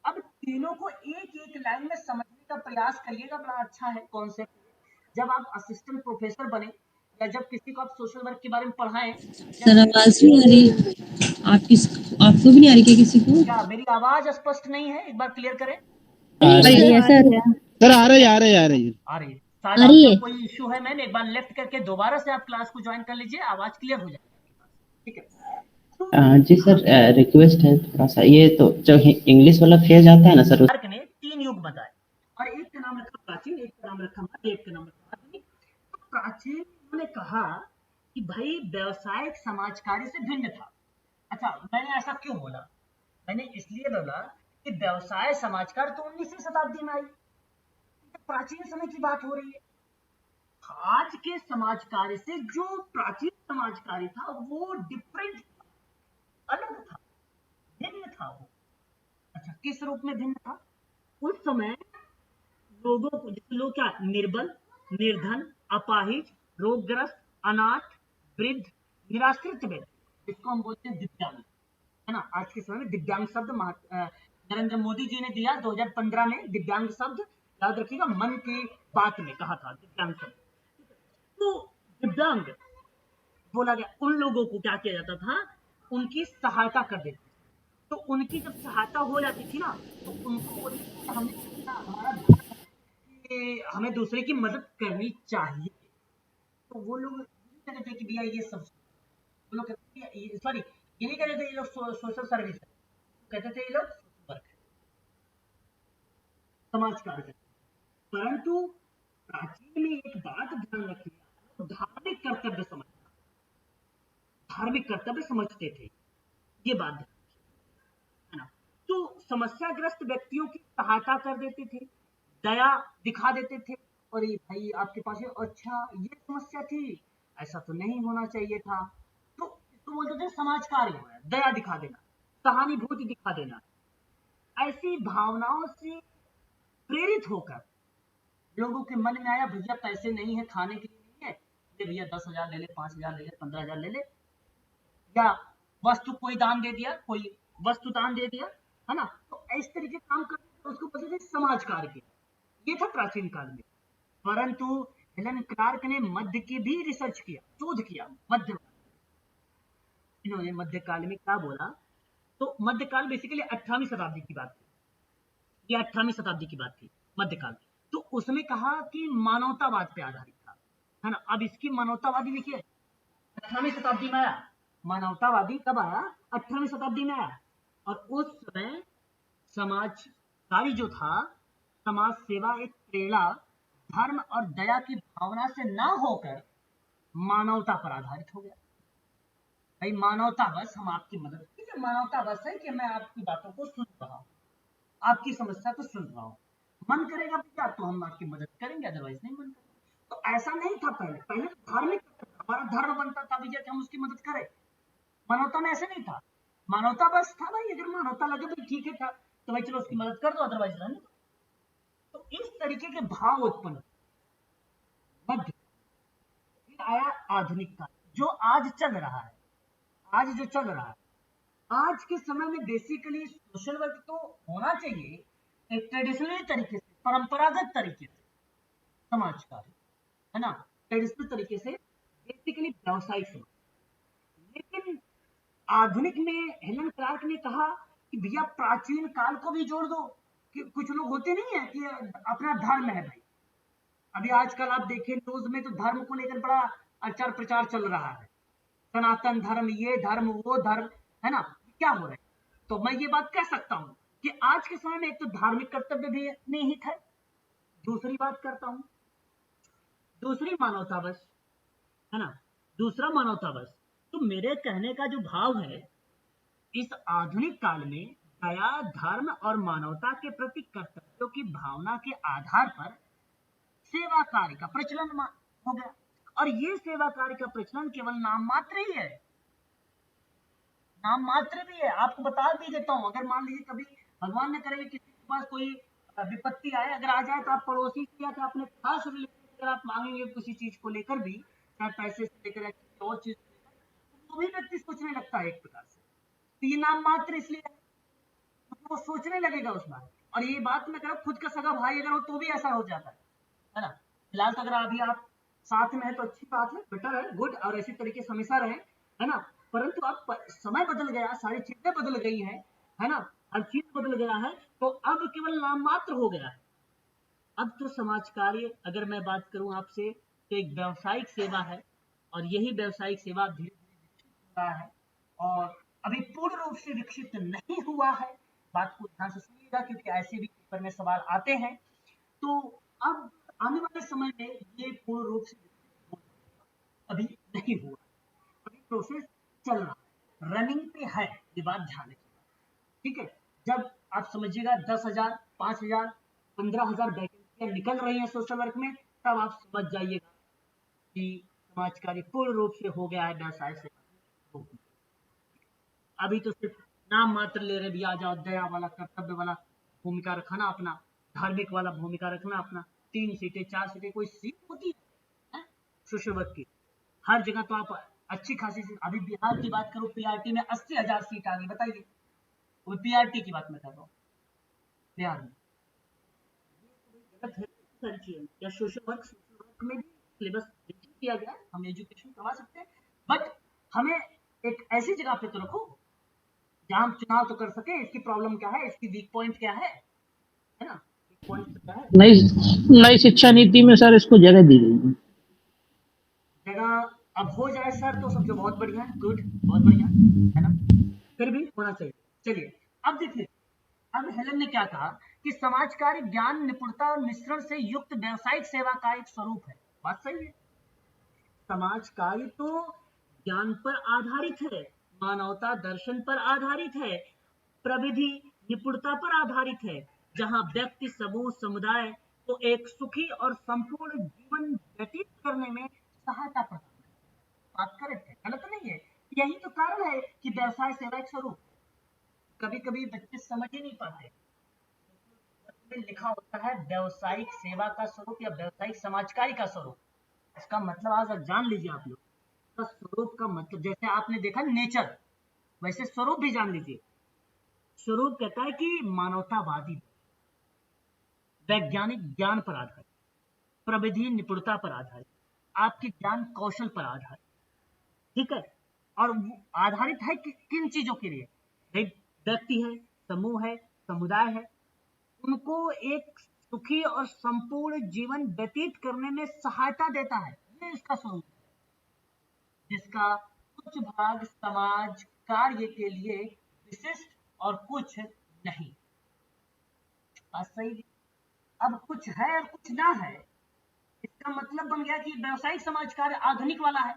अब तीनों को एक एक लाइन में समझने का प्रयास करिएगा, बड़ा अच्छा है कॉन्सेप्ट। जब आप असिस्टेंट प्रोफेसर बने या जब किसी को आप सोशल वर्क के बारे में पढ़ाएं, सर आवाज नहीं आ रही आपकी, आपको भी नहीं आ रही क्या किसी को? क्या मेरी आवाज स्पष्ट नहीं है, एक बार क्लियर करें। आ रही है सर, आ रही आ रही है, शायद आ रही आपका है। कोई इश्यू है मैम, एक बार लेफ्ट करके दोबारा से आप क्लास को ज्वाइन कर लीजिए, आवाज क्लियर हो जाएगी। ठीक है, जी सर, रिक्वेस्ट है थोड़ा सा, ये तो जो इंग्लिश वाला फेज आता है ना सर, मार्क ने 3 युग बताए, और एक का नाम रखा प्राचीन, एक का नाम रखा मध्य, एक का नाम रखा आधुनिक। तो प्राचीन उन्होंने कहा कि भाई व्यवसायिक समाज कार्य से भिन्न था। अच्छा, मैंने ऐसा क्यों बोला, मैंने इसलिए बोला कि व्यवसाय समाज कार्य तो 19वीं शताब्दी में आई, तो प्राचीन समय की बात हो रही है। आज के समाज कार्य से जो प्राचीन समाज कार्य था वो डिफरेंट था, अलग था, भिन्न था वो। अच्छा, किस रूप में भिन्न था? उस समय लोगों को, जैसे लोग क्या, निर्बल, निर्धन, अपाहिज, रोगग्रस्त, अनाथ, वृद्ध, निराश्रित व्यक्ति, जिसको हम बोलते हैं दिव्यांग, है ना। आज के समय में दिव्यांग शब्द नरेंद्र मोदी जी ने दिया 2015 में, दिव्यांग शब्द याद रखिएगा, मन की बात में कहा था दिव्यांग शब्द। तो दिव्यांग बोला गया, उन लोगों को क्या किया जाता था, उनकी सहायता कर देते, तो उनकी जब सहायता हो जाती थी ना, तो उनको बोलते थे कि हमने हमारा धर्म है कि हमें दूसरे की मदद करनी चाहिए। तो वो लोग नहीं कहते थे कि भैया ये सब, वो लोग कहते थे, सॉरी ये नहीं कहते थे ये लोग सोशल सर्विस है, कहते थे ये लोग सोशल वर्क है, समाज कार्य है। परंतु प्राचीन में एक बात ध्यान रखिए, धार्मिक कर्तव्य समझते थे, ये बात समस्याग्रस्त व्यक्तियों की सहायता कर देते थे, दया दिखा देते थे। और ये भाई आपके पास है, अच्छा ये समस्या थी, ऐसा तो नहीं होना चाहिए था। तो इसको बोलते थे समाज कार्य हो है, दया दिखा देना, सहानुभूति दिखा देना। ऐसी भावनाओं से प्रेरित होकर लोगों के मन में आया, भैया पैसे नहीं है खाने के लिए, नहीं है, ये भैया 10,000 ले ले, 5,000 ले ले, 15,000 ले ले, या वस्तु कोई दान दे दिया, कोई वस्तु दान दे दिया, है ना। तो इस तरीके काम करते थे, उसको बोलते थे समाज कार्य के। ये था प्राचीन काल में। परंतु हेलन क्लार्क ने मध्य की भी रिसर्च किया, शोध किया मध्य। इन्होंने मध्यकाल में क्या बोला, तो मध्यकाल बेसिकली 18वीं शताब्दी की बात थी, ये 18वीं शताब्दी की बात थी मध्यकाल। तो उसमें कहा कि मानवतावाद पे आधारित था, है ना। अब इसकी मानवतावादी देखिए 18वीं शताब्दी में आया, मानवतावादी कब आया, 18वीं शताब्दी में आया। और उस समय समाज कार्य जो था, समाज सेवा एक प्रेरणा, धर्म और दया की भावना से ना होकर मानवता पर आधारित हो गया। भाई मानवता बस हम आपकी मदद, ठीक है, मानवता बस है कि मैं आपकी बातों को सुन रहा हूँ, आपकी समस्या को सुन रहा हूँ, मन करेगा बेटा तो हम आपकी मदद करेंगे, अदरवाइज नहीं मन करेगा। तो ऐसा नहीं था पहले, पहले तो धार्मिक हमारा धर्म बनता था भैया कि हम उसकी मदद करें। मानवता में ऐसे नहीं था, मानवता बस था भाई, अगर मानवता लगे भाई ठीक है था तो भाई चलो उसकी मदद कर दो, अदरवाइज रहने दो। तो इस तरीके के भाव उत्पन्न मध्य। फिर आया आधुनिक काल, जो आज चल रहा है, आज जो चल रहा है, आज के समय में बेसिकली सोशल वर्क तो होना चाहिए एक ट्रेडिशनल तरीके से, परंपरागत तरीके से समाज कार्य, है ना, ट्रेडिशनल तरीके से बेसिकली व्यावसायिक समाज। लेकिन आधुनिक में हेलन क्लार्क ने कहा कि भैया प्राचीन काल को भी जोड़ दो, कि कुछ लोग होते नहीं है कि अपना धर्म है भाई। अभी आजकल आप देखें न्यूज में तो धर्म को लेकर बड़ा अचार प्रचार चल रहा है, सनातन धर्म, ये धर्म, वो धर्म, है ना, क्या हो रहा है। तो मैं ये बात कह सकता हूं कि आज के समय में एक तो धार्मिक कर्तव्य भी निहित है, दूसरी बात करता हूं, दूसरी मानवता बस, है ना, दूसरा मानवता बस। तो मेरे कहने का जो भाव है, इस आधुनिक काल में दया, धर्म और मानवता के प्रति कर्तव्यों की भावना के आधार पर सेवा कार्य का प्रचलन हो गया। और ये सेवा कार्य का प्रचलन केवल नाम मात्र ही है, नाम मात्र भी है। आपको बता भी देता हूं, अगर मान लीजिए कभी भगवान ने करे किसी के पास कोई विपत्ति आए, अगर आ जाए, तो आप पड़ोसी से या तो अपने खास रिलेशन अगर आप मांगेंगे किसी चीज को लेकर भी, चाहे पैसे से लेकर या किसी और चीज को लेकर, तो भी व्यक्ति सोचने लगता है एक प्रकार से। तो ये नाम मात्र इसलिए है वो सोचने लगेगा उस बात। और ये बात मैं कह रहा हूं, खुद का सगा भाई अगर हो तो भी ऐसा हो जाता है ना। फिलहाल तो अगर अभी आप साथ में है तो अच्छी बात है, बेटर है, गुड, और ऐसी तरीके से हमेशा रहे, है ना। परंतु अब समय बदल गया, सारी चीजें बदल गई हैं, है ना, हर चीज बदल गया है, तो अब केवल नाम मात्र हो गया है। अब तो समाज कार्य अगर मैं बात करूं आपसे तो एक व्यावसायिक सेवा है, और यही व्यावसायिक सेवा धीरे धीरे विकसित हो रहा है, और अभी पूर्ण रूप से विकसित नहीं हुआ है। बात को ध्यान से सुनिएगा क्योंकि ऐसे भी पेपर में सवाल आते हैं। तो अब आने वाले समय में ये पूर्ण रूप से विकसित हो जाएगा, अभी नहीं हुआ, अभी प्रोसेस चल रहा है, रनिंग पे है, ये बात ध्यान रखिएगा, ठीक है। जब आप समझिएगा 10,000, 5,000, 15,000 वैकेंसियां निकल रही हैं सोशल वर्क में, तब आप समझ जाइएगा कि समाज कार्य पूर्ण रूप से हो गया है व्यवसाय से। अभी तो सिर्फ नाम मात्र ले रहे भी, आ जाओ, दया वाला, कर्तव्य वाला भूमिका रखना अपना, धार्मिक वाला भूमिका रखना अपना, 3 सीटें 4 सीटें कोई सीट होती है सोशल वर्क की, हर जगह तो आप अच्छी खासी सीट। अभी बिहार की बात करूं, पीआरटी में 80,000 सीट आ गई, बताइए, वो पीआरटी की बात मैं कर रहा हूँ बिहार में। गलत है या सोशल वर्क में भी सिलेबस किया गया, हम एजुकेशन करवा सकते हैं, बट हमें एक ऐसी जगह पे तो रखो जहां हम चुनाव तो कर सके, इसकी प्रॉब्लम क्या है, इसकी वीक पॉइंट क्या है ना, वीक पॉइंट क्या है। नई शिक्षा नीति में सर इसको जगह दी गई है। जगह अब हो जाए सर तो सबसे बहुत बढ़िया है, गुड, बहुत बढ़िया, है ना, फिर भी होना चाहिए। चलिए अब देखिए, अब हेलन ने क्या कहा कि समाज कार्य ज्ञान, निपुणता और मिश्रण से युक्त व्यावसायिक सेवा का एक स्वरूप है। बात सही है, समाज कार्य तो ज्ञान पर आधारित है, मानवता दर्शन पर आधारित है, प्रविधि निपुणता पर आधारित है, जहां व्यक्ति, समूह, समुदाय को एक सुखी और संपूर्ण जीवन व्यतीत करने में सहायता प्रदान करता है। बात करेक्ट है, गलत नहीं है। यही तो कारण है कि व्यवसाय सेवा एक स्वरूप। कभी कभी बच्चे समझ ही नहीं पाते, में लिखा होता है व्यवसायिक सेवा का स्वरूप या व्यवसायिक समाजकारी का स्वरूप। इसका मतलब आज जान लीजिए आप लोग, तो स्वरूप का मतलब जैसे आपने देखा नेचर, वैसे स्वरूप भी जान लीजिए। स्वरूप कहता है कि मानवतावादी, वैज्ञानिक ज्ञान पर आधारित, प्रविधि निपुणता पर आधारित, आपके ज्ञान कौशल पर आधारित, ठीक है। और वो आधारित है किन चीजों के लिए? एक व्यक्ति है, समूह है, समुदाय है, उनको एक सुखी और संपूर्ण जीवन व्यतीत करने में सहायता देता है, ये इसका स्वरूप है। जिसका कुछ भाग समाज कार्य के लिए विशिष्ट और कुछ नहीं। बात सही है। अब कुछ है और कुछ ना है, इसका मतलब बन गया कि व्यवसायिक समाज कार्य आधुनिक वाला है,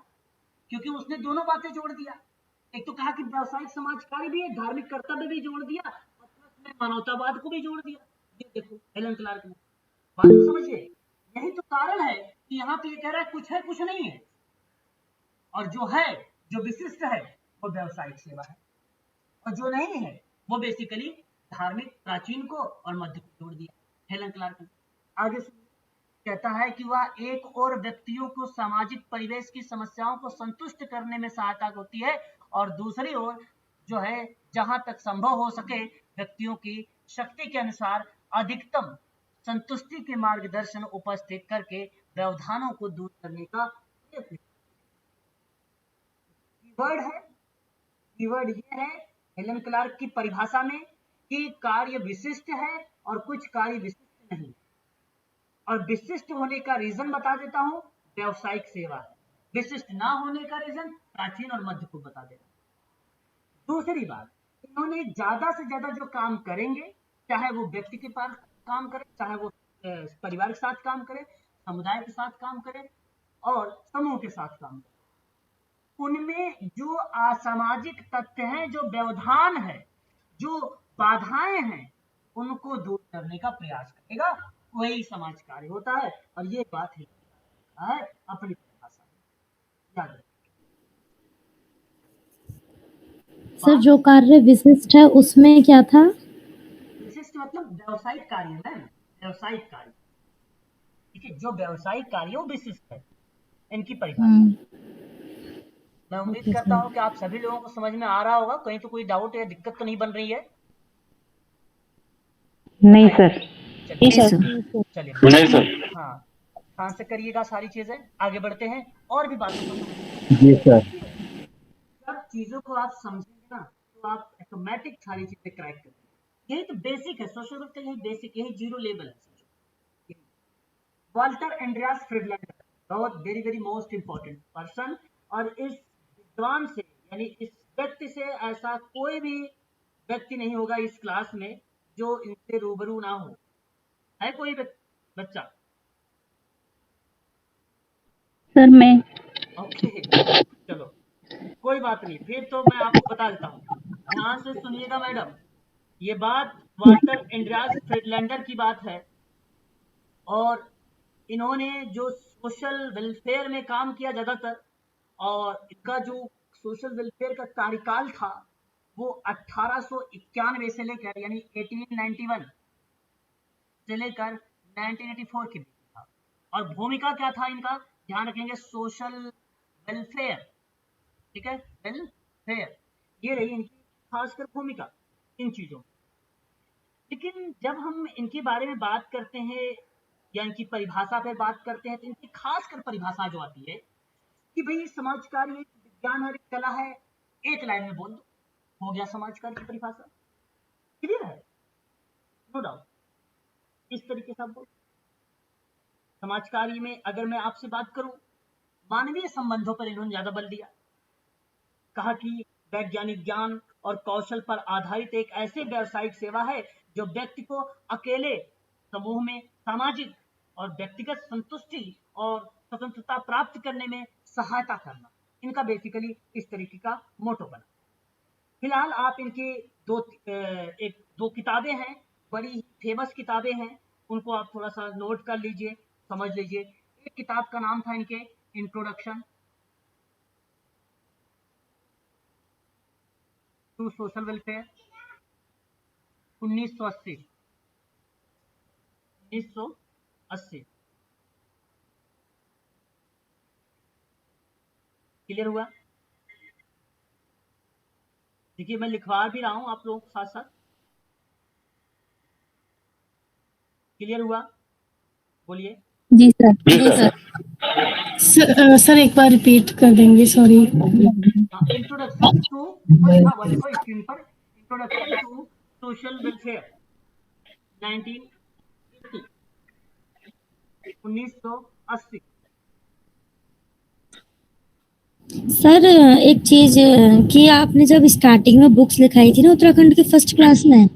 क्योंकि उसने दोनों बातें जोड़ दिया। एक तो कहा कि व्यवसायिक समाज कार्य भी है, धार्मिक कर्तव्य भी जोड़ दिया, और प्लस में मानवतावाद को भी जोड़ दिया। ये देखो हेलन क्लार्क ने, बात को समझिए। यही तो कारण है कि यहाँ पे ये कह रहा है कुछ है कुछ नहीं है, और जो है, जो विशिष्ट है, वो व्यवसायिक सेवा है, और जो नहीं है वो बेसिकली धार्मिक प्राचीन को और मध्य को जोड़ दिया हेलन क्लार्क ने। आगे कहता है कि वह एक और व्यक्तियों को सामाजिक परिवेश की समस्याओं को संतुष्ट करने में सहायता होती है, और दूसरी ओर जो है जहां तक संभव हो सके व्यक्तियों की शक्ति के अनुसार अधिकतम संतुष्टि के मार्गदर्शन उपस्थित करके व्यवधानों को दूर करने का प्रयत्न। कीवर्ड है, कीवर्ड ये है हेलन क्लार्क की परिभाषा में कि कार्य विशिष्ट है और कुछ कार्य विशिष्ट नहीं। और विशिष्ट होने का रीजन बता देता हूं, व्यवसायिक सेवा है। विशिष्ट ना होने का रीजन प्राचीन और मध्य को बता देता। दूसरी बात, इन्होंने ज्यादा से ज्यादा जो काम करेंगे, चाहे वो व्यक्ति के पास काम करे, चाहे वो परिवार के साथ काम करे, समुदाय के साथ काम करे, और समूह के साथ काम करे, उनमें जो असामाजिक तथ्य हैं, जो व्यवधान है, जो बाधाएं हैं, उनको दूर करने का प्रयास करेगा, वही समाज कार्य होता है। और ये बात है अपनी भाषा में याद रखें। सर जो कार्य विशिष्ट है उसमें क्या था? विशिष्ट मतलब व्यावसायिक कार्य है, व्यावसायिक कार्य, ठीक है। जो व्यावसायिक कार्य वो विशिष्ट है, इनकी परिभाषा। मैं उम्मीद करता हूँ कि आप सभी लोगों को समझ में आ रहा होगा। कहीं तो कोई डाउट या दिक्कत तो नहीं बन रही है? नहीं सर। चलिए नहीं सर। हाँ, ध्यान से करिएगा सारी चीजें। आगे बढ़ते हैं और भी बातों को जी सर। सब चीजों को आप समझेंगे ना, तो आप ऑटोमेटिक सारी चीजें क्रैक करेंगे। यही तो बेसिक है सोशल वर्क का, यही बेसिक, यही जीरो लेवल है। वाल्टर एंड्रियास फ्रीडलैंडर, बहुत very very most important person, और इस विद्वान से यानी इस व्यक्ति से ऐसा कोई भी व्यक्ति नहीं होगा इस क्लास में जो इनसे रूबरू ना हो। है कोई बच्चा? सर मैं ओके चलो कोई बात नहीं, फिर तो मैं आपको बता देता हूँ। ध्यान से सुनिएगा मैडम, ये बात वाल्टर एंड्रियास फ्रीडलैंडर की बात है, और इन्होंने जो सोशल वेलफेयर में काम किया ज्यादातर, और इनका जो सोशल वेलफेयर का कार्यकाल था वो 1891 से लेकर यानी 1891 से लेकर 1984 के बीच था। और भूमिका क्या था इनका, ध्यान रखेंगे, सोशल वेलफेयर, ठीक है, वेलफेयर, ये रही इनकी खासकर भूमिका इन चीजों में। लेकिन जब हम इनके बारे में बात करते हैं या इनकी परिभाषा पर बात करते हैं, तो इनकी खासकर परिभाषा जो आती है कि भाई समाज कार्य एक विज्ञान और एक कला है। एक लाइन में बोल दो, हो गया समाज कार्य की परिभाषा। क्लियर है? नो डाउट, इस तरीके से आप बोल। समाज कार्य में अगर मैं आपसे बात करूं, मानवीय संबंधों पर इन्होंने ज्यादा बल दिया। कहा कि वैज्ञानिक ज्ञान और कौशल पर आधारित एक ऐसे व्यावसायिक सेवा है जो व्यक्ति को अकेले, समूह में, सामाजिक और व्यक्तिगत संतुष्टि और स्वतंत्रता प्राप्त करने में सहायता करना। इनका बेसिकली इस तरीके का मोटो बना। फिलहाल आप इनके एक दो किताबें हैं, बड़ी फेमस किताबें हैं, उनको आप थोड़ा सा नोट कर लीजिए, समझ लीजिए। एक किताब का नाम था इनके introduction to social welfare, 1980 1980। Clear हुआ? देखिए मैं लिखवा भी रहा हूं आप लोगों के साथ साथ। क्लियर हुआ? बोलिए। जी सर, जी सर। सर एक बार रिपीट कर देंगे, सॉरी। इंट्रोडक्शन टू, लिखा हुआ देखो स्क्रीन पर, introduction to social welfare 1980 1980। Sir एक चीज कि आपने जब स्टार्टिंग में बुक्स लिखाई थी ना उत्तराखंड के फर्स्ट क्लास में,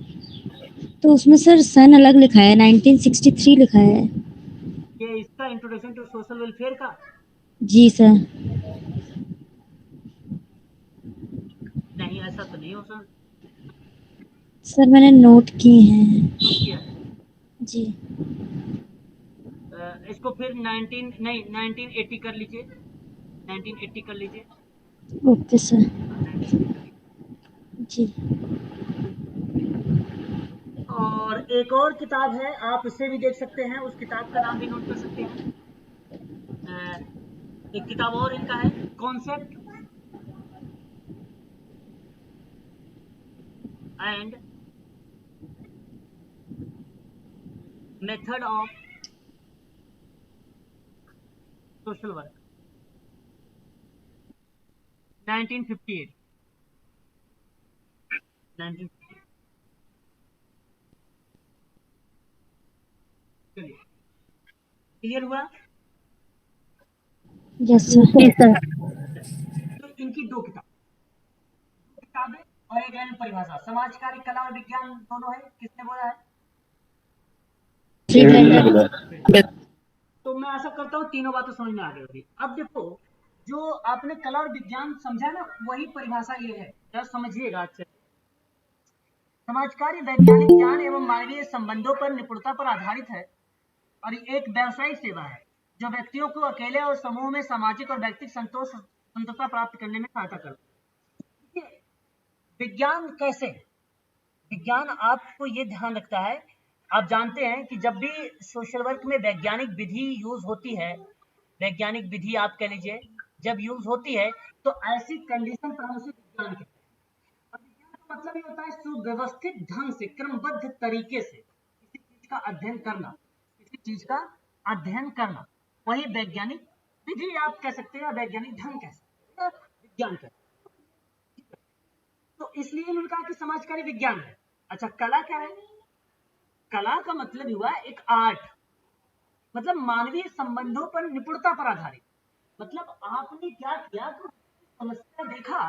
तो उसमें सर सन अलग लिखा है, 1963 लिखा है। ये इसका इंट्रोडक्शन टू सोशल वेलफेयर का? जी सर। नहीं, ऐसा तो नहीं हो सर। सर मैंने नोट किए हैं। नोट किया है। जी। इसको फिर 1980 कर लीजिए, 1980 कर लीजिए। Okay sir. 1980 कर लीजिए। जी। और एक और किताब है, आप इसे भी देख सकते हैं, उस किताब का नाम भी नोट कर सकते हैं। एक किताब और इनका है, concept and method of social work, 1958। 1958। चलिए, क्लियर हुआ? Yes sir. जी सर। तो इनकी दो किताबें और एक है परिभाषा, समाज कार्य, कला और विज्ञान दोनों है। किसने बोला है? तो मैं आशा करता हूँ तीनों बातें समझ में आ गई होगी। अब देखो, जो आपने कला और विज्ञान समझा ना, वही परिभाषा ये है, जरा समझिएगा अच्छे से। समाज कार्य वैज्ञानिक ज्ञान एवं मानवीय संबंधों पर निपुणता पर आधारित है और एक व्यावसायिक सेवा है जो व्यक्तियों को अकेले और समूह में सामाजिक और व्यक्तिगत संतोष स्वतंत्रता प्राप्त करने में सहायता करता है। विज्ञान कैसे? विज्ञान आपको ये ध्यान रखता है, आप जानते हैं कि जब भी सोशल वर्क में वैज्ञानिक विधि यूज होती है, वैज्ञानिक विधि आप कह लीजिए, जब यूज होती है तो ऐसी कंडीशन पर हम उसे विज्ञान कहते हैं। और विज्ञान का मतलब ये होता है सुव्यवस्थित ढंग से, क्रमबद्ध तरीके से किसी चीज का अध्ययन करना, किसी चीज का अध्ययन करना, वही वैज्ञानिक विधि आप कह सकते हैं, वैज्ञानिक ढंग कह सकते हैं, विज्ञान कहते हैं। तो इसलिए उन्होंने कहा कि समाज कार्य विज्ञान है। अच्छा, कला क्या है? कला का मतलब हुआ एक आर्ट, मतलब मानवीय संबंधों पर निपुणता पर आधारित। मतलब आपने क्या किया, तो समस्या देखा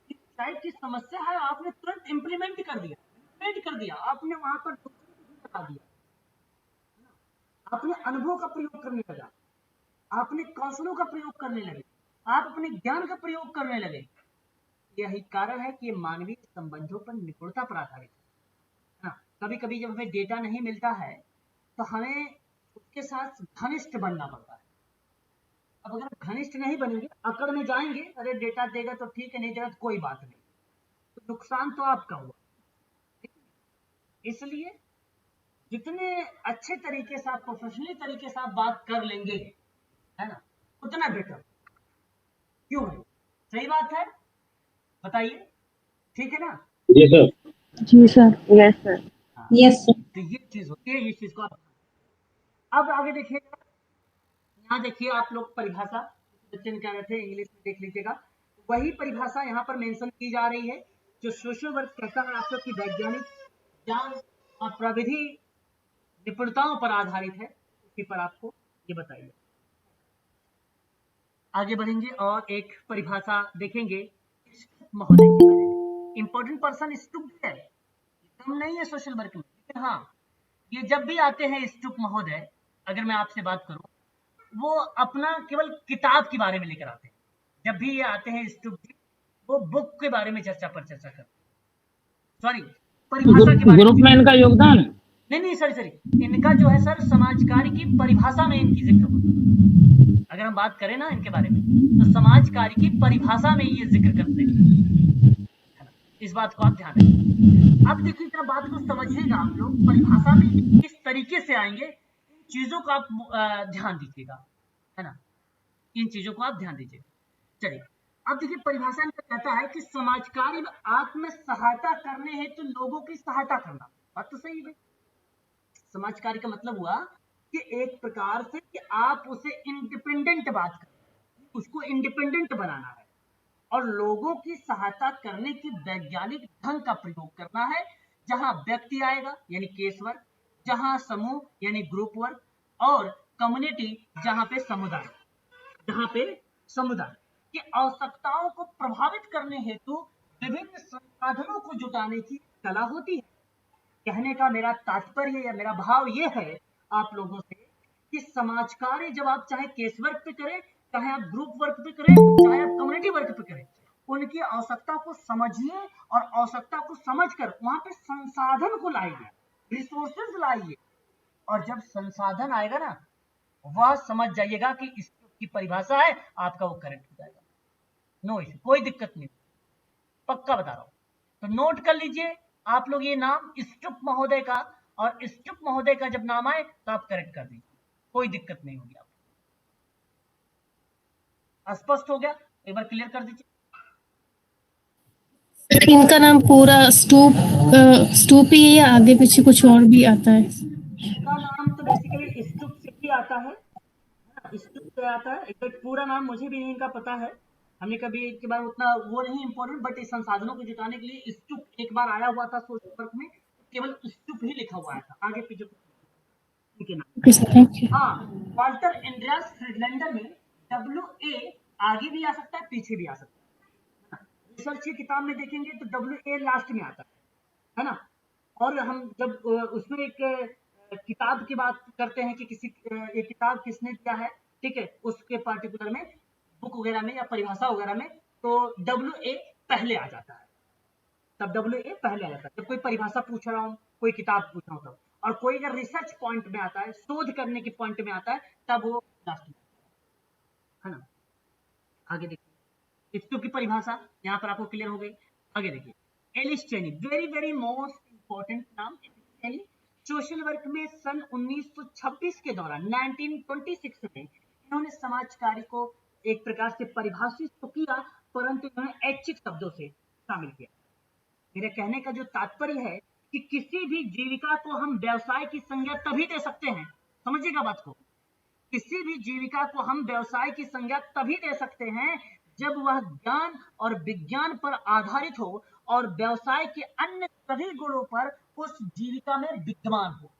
कि टाइप की समस्या है, आपने तुरंत इंप्लीमेंट कर दिया, आपने वहां पर लगा दिया, आपने अनुभव का प्रयोग करने लगा, आपने कौशलों का प्रयोग करने लगे, आप अपने ज्ञान का प्रयोग करने लगे। यही कारण है कि ये मानवीय संबंधों पर निपुणता पर आधारित है ना। कभी कभी जब हमें डेटा नहीं मिलता है तो हमें उसके साथ घनिष्ठ बनना पड़ता है। अब अगर घनिष्ठ नहीं बनेंगे, अकड़ में जाएंगे, अरे डेटा देगा तो ठीक है, नहीं देगा तो कोई बात नहीं, तो नुकसान तो आपका हुआ। इसलिए जितने अच्छे तरीके से आप, प्रोफेशनली तरीके से आप बात कर लेंगे, है ना, उतना बेटर। क्यों भाई? सही बात है, बताइए, ठीक है ना? जी सर। जी सर। Yes sir. हाँ, यस सर। तो ये चीज होती है, इस चीज को आप। अब आगे देखिएगा, यहाँ देखिए आप लोग परिभाषा, बच्चे ने क्या कहते हैं इंग्लिश में देख लीजिएगा, वही परिभाषा यहाँ पर मेंशन की जा रही है जो सोशल वर्क कहता है आपको कि वैज्ञानिक ज्ञान और प्रविधि निपुणताओं पर आधारित है। उसी पर आपको ये बताइए। आगे बढ़ेंगे और एक परिभाषा देखेंगे महोदय के बारे में। इंपॉर्टेंट पर्सन स्टुप है, कम नहीं है सोशल वर्क में, लेकिन हाँ, ये जब भी आते हैं स्टुप महोदय, अगर मैं आपसे बात करूं, वो अपना केवल किताब के बारे में लेकर आते हैं। जब भी ये आते हैं स्टुप जी, वो बुक के बारे में चर्चा करते हैं। सॉरी परिभाषा के बारे ग्रुप में में इनका योगदान। नहीं सॉरी इनका जो है सर समाज कार्य की परिभाषा में इनकी जिक्र होता है। अगर हम बात करें ना इनके बारे में तो समाज कार्य की परिभाषा में ये जिक्र करते हैं, इस बात को आप ध्यान रखिए। अब देखिए जरा बात को समझिएगा आप लोग, परिभाषा में किस तरीके से आएंगे इन चीजों को आप ध्यान दीजिएगा, है ना, इन चीजों को आप ध्यान दीजिएगा। चलिए अब देखिए परिभाषा में कहता है कि समाज कार्य में आत्म सहायता करने हेतु लोगों की सहायता करना। बात तो सही है। समाज कार्य का मतलब हुआ कि एक प्रकार से कि आप उसे इंडिपेंडेंट बात करें, उसको इंडिपेंडेंट बनाना है और लोगों की सहायता करने की वैज्ञानिक ढंग का प्रयोग करना है, जहां व्यक्ति आएगा यानी केस वर्क, जहां समूह यानी ग्रुप वर्क और कम्युनिटी जहां पे समुदाय की आवश्यकताओं को प्रभावित करने हेतु विभिन्न संसाधनों को जुटाने की कला होती है। कहने का मेरा तात्पर्य या मेरा भाव ये है आप लोगों से कि समाज कार्य जब आप चाहे केस वर्क पे करें, चाहे आप ग्रुप वर्क पे करें, चाहे आप कम्युनिटी वर्क पे करें, उनकी आवश्यकता को समझिए और आवश्यकता को समझकर वहां पे संसाधन को लाइए, रिसोर्सेज लाइए, और जब संसाधन आएगा ना वह समझ जाइएगा कि इसकी परिभाषा है, आपका वो करेक्ट हो जाएगा। नो इशू, कोई दिक्कत नहीं, पक्का बता रहा हूं। तो नोट कर लीजिए आप लोग ये नाम स्टुप महोदय का, और स्टुप महोदय का जब नाम आए तो आप करेक्ट कर दीजिए, कोई दिक्कत नहीं होगी। आप स्पष्ट हो गया? एक बार क्लियर कर दीजिए। इनका नाम पूरा स्टूप ही है या आगे पीछे कुछ और भी आता है? इनका नाम तो बेसिकली स्टुप से ही आता है, स्टुप से आता है। एक पूरा नाम मुझे भी इनका पता है, हमने कभी के बार उतना वो नहीं इम्पोर्टेंट, बट इस संसाधनों को जुटाने के लिए स्टुप एक बार आया हुआ था सोशल वर्क में, केवल स्टुप ही लिखा हुआ था, आगे पीछे के नाम। हाँ, वाल्टर एंड्रियास फ्रीडलैंडर में WA आगे भी आ सकता है, पीछे भी आ सकता है। रिसर्च की किताब में देखेंगे तो WA लास्ट में आता है ना। और हम जब उसमें एक किताब की बात करते हैं कि ये किताब किसने किया है, ठीक है, उसके पार्टिकुलर में बुक वगैरह में या परिभाषा वगैरह में, तो WA पहले आ जाता है, तब WA पहले आ जाता है जब कोई परिभाषा पूछ रहा हूँ, कोई किताब पूछ रहा हूँ तब। और कोई अगर रिसर्च पॉइंट में आता है, शोध करने के पॉइंट में आता है, तब वो लास्ट में, है ना। आगे देखिए स्टुप की परिभाषा यहाँ पर आपको क्लियर हो गई। आगे देखिए एलिस चेनी, वेरी वेरी मोस्ट इंपॉर्टेंट नाम। एलिस सोशल वर्क में सन 1926 के दौरान 1926 में इन्होंने समाज कार्य को एक प्रकार से परिभाषित तो किया, परंतु इन्होंने ऐच्छिक शब्दों से शामिल किया। मेरे कहने का जो तात्पर्य है कि किसी भी जीविका को हम व्यवसाय की संज्ञा तभी दे सकते हैं, समझिएगा बात को, किसी भी जीविका को हम व्यवसाय की संज्ञा तभी दे सकते हैं जब वह ज्ञान और विज्ञान पर आधारित हो और व्यवसाय के अन्य सभी गुणों पर उस जीविका में विद्यमान हो।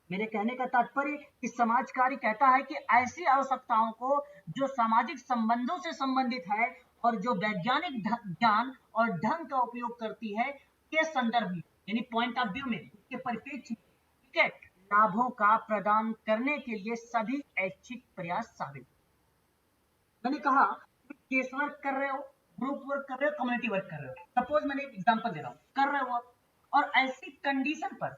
मेरे कहने का तात्पर्य कि समाज कार्य कहता है कि ऐसी आवश्यकताओं को जो सामाजिक संबंधों से संबंधित है और जो वैज्ञानिक ज्ञान और ढंग का उपयोग करती है के संदर्भ में, यानी पॉइंट ऑफ व्यू में, उसके परिप्रेक्ष्य में, ठीक है, लाभों का प्रदान करने के लिए सभी ऐच्छिक प्रयास शामिल। मैंने कहा केस वर्क कर रहे हो, ग्रुप वर्क कर रहे हो, कम्युनिटी वर्क कर रहे हो, सपोज मैंने एक एग्जांपल दे रहा हूं, कर रहे हो आप, और ऐसी कंडीशन पर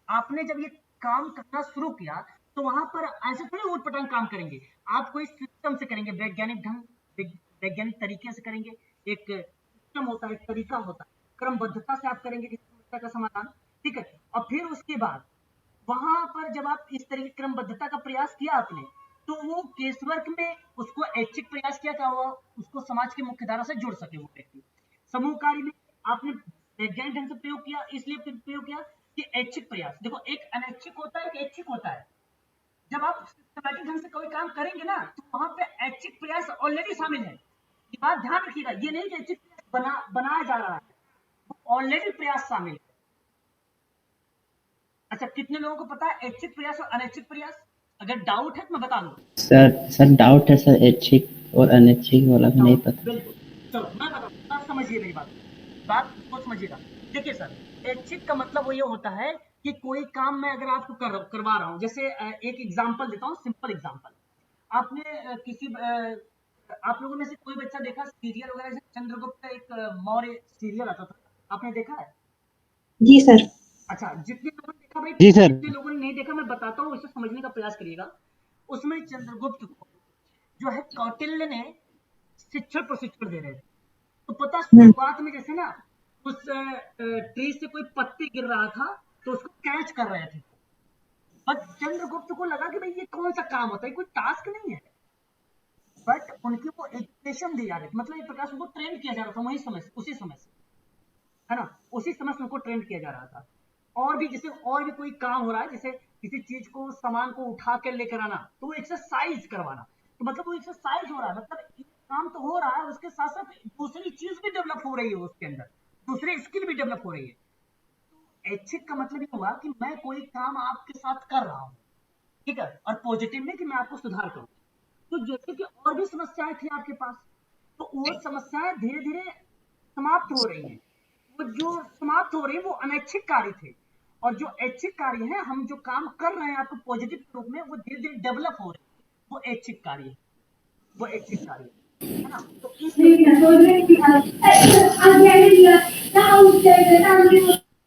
आपने जब ये काम करना शुरू किया तो वहां पर ऐसे थोड़ी उटपटांग काम करेंगे, आप कोई सिस्टम से करेंगे, वैज्ञानिक ढंग, वैज्ञानिक तरीके से करेंगे। एक सिस्टम होता है, एक तरीका होता है, क्रमबद्धता से आप करेंगे किसी समस्या का समाधान, ठीक है। और फिर उसके बाद वहां पर जब आप इस तरह की क्रमबद्धता का प्रयास किया आपने, तो वो केस वर्क में उसको ऐच्छिक प्रयास किया, क्या हुआ, उसको समाज की मुख्य धारा से जुड़ सके वो व्यक्ति। समूह कार्य में आपने वैज्ञानिक ढंग से प्रयोग किया, इसलिए प्रयोग किया कि ऐच्छिक प्रयास। देखो एक अनैच्छिक होता है, एक ऐच्छिक होता है। जब आप सिस्टमैटिक ढंग से कोई काम करेंगे ना तो वहां पे ऐच्छिक प्रयास ऑलरेडी शामिल है, ये बात ध्यान रखिएगा। ये नहीं कि ऐच्छिक प्रयास बनाया जा रहा है, ऑलरेडी प्रयास शामिल है। अच्छा, कितने लोगों को पता है ऐच्छिक प्रयास और अनैच्छिक प्रयास? अगर डाउट है तो मैं बता दूं। सर डाउट है सर, ऐच्छिक और अनैच्छिक वाला नहीं पता। बिल्कुल, चलो मैं बताऊं, आप समझिए मेरी बात को समझिएगा। देखिए सर, ऐच्छिक का मतलब वो ये होता है कि कोई काम मैं अगर आपको करवा रहा हूं, जैसे एक एग्जांपल देता हूं, सिंपल एग्जांपल। आपने किसी आप लोगों में से कोई बच्चा देखा सीरियल वगैरह, जैसे चंद्रगुप्त का एक मौर्य सीरियल आता था, आपने देखा है? जी सर। अच्छा, जितने लोगों ने देखा भाई, जी सर। जितने लोगों ने नहीं देखा मैं बताता हूँ, इसे समझने का प्रयास करिएगा। उसमें चंद्रगुप्त को जो है कौटिल्य ने शिक्षण प्रशिक्षण दे रहे थे। तो पता शुरुआत में जैसे ना उस ट्री से कोई पत्ती गिर रहा था तो उसको कैच कर रहे थे, बट चंद्रगुप्त को लगा कि भाई ये कौन सा काम होता है, कोई टास्क नहीं है, बट उनकी वो एजुकेशन दी जा रही थी, मतलब एक प्रकार से उनको ट्रेन किया जा रहा था वही समय से, उसी समय से, है ना, उसी समय से उनको ट्रेन किया जा रहा था। और भी जैसे और भी कोई काम हो रहा है, जैसे किसी चीज को सामान को उठा कर लेकर आना, तो वो एक्सरसाइज करवाना, तो मतलब वो एक्सरसाइज हो रहा है, मतलब एक काम तो हो रहा है, उसके साथ साथ दूसरी चीज भी डेवलप हो रही है, उसके अंदर दूसरी स्किल भी डेवलप हो रही है। ऐच्छिक का मतलब ये हुआ कि मैं कोई काम आपके साथ कर रहा हूँ, ठीक है, और पॉजिटिव में कि मैं आपको सुधार करूँ। तो जैसे कि और भी समस्याएं थी आपके पास, तो वो समस्याएं धीरे धीरे समाप्त हो रही हैं। वो जो समाप्त हो रही है वो अनैच्छिक कार्य थे, और जो ऐच्छिक कार्य है, हम जो काम कर रहे हैं आपको पॉजिटिव रूप में, वो धीरे धीरे डेवलप हो रहे हैं, वो ऐच्छिक कार्य है, वो ऐच्छिक कार्य है ना। तो इस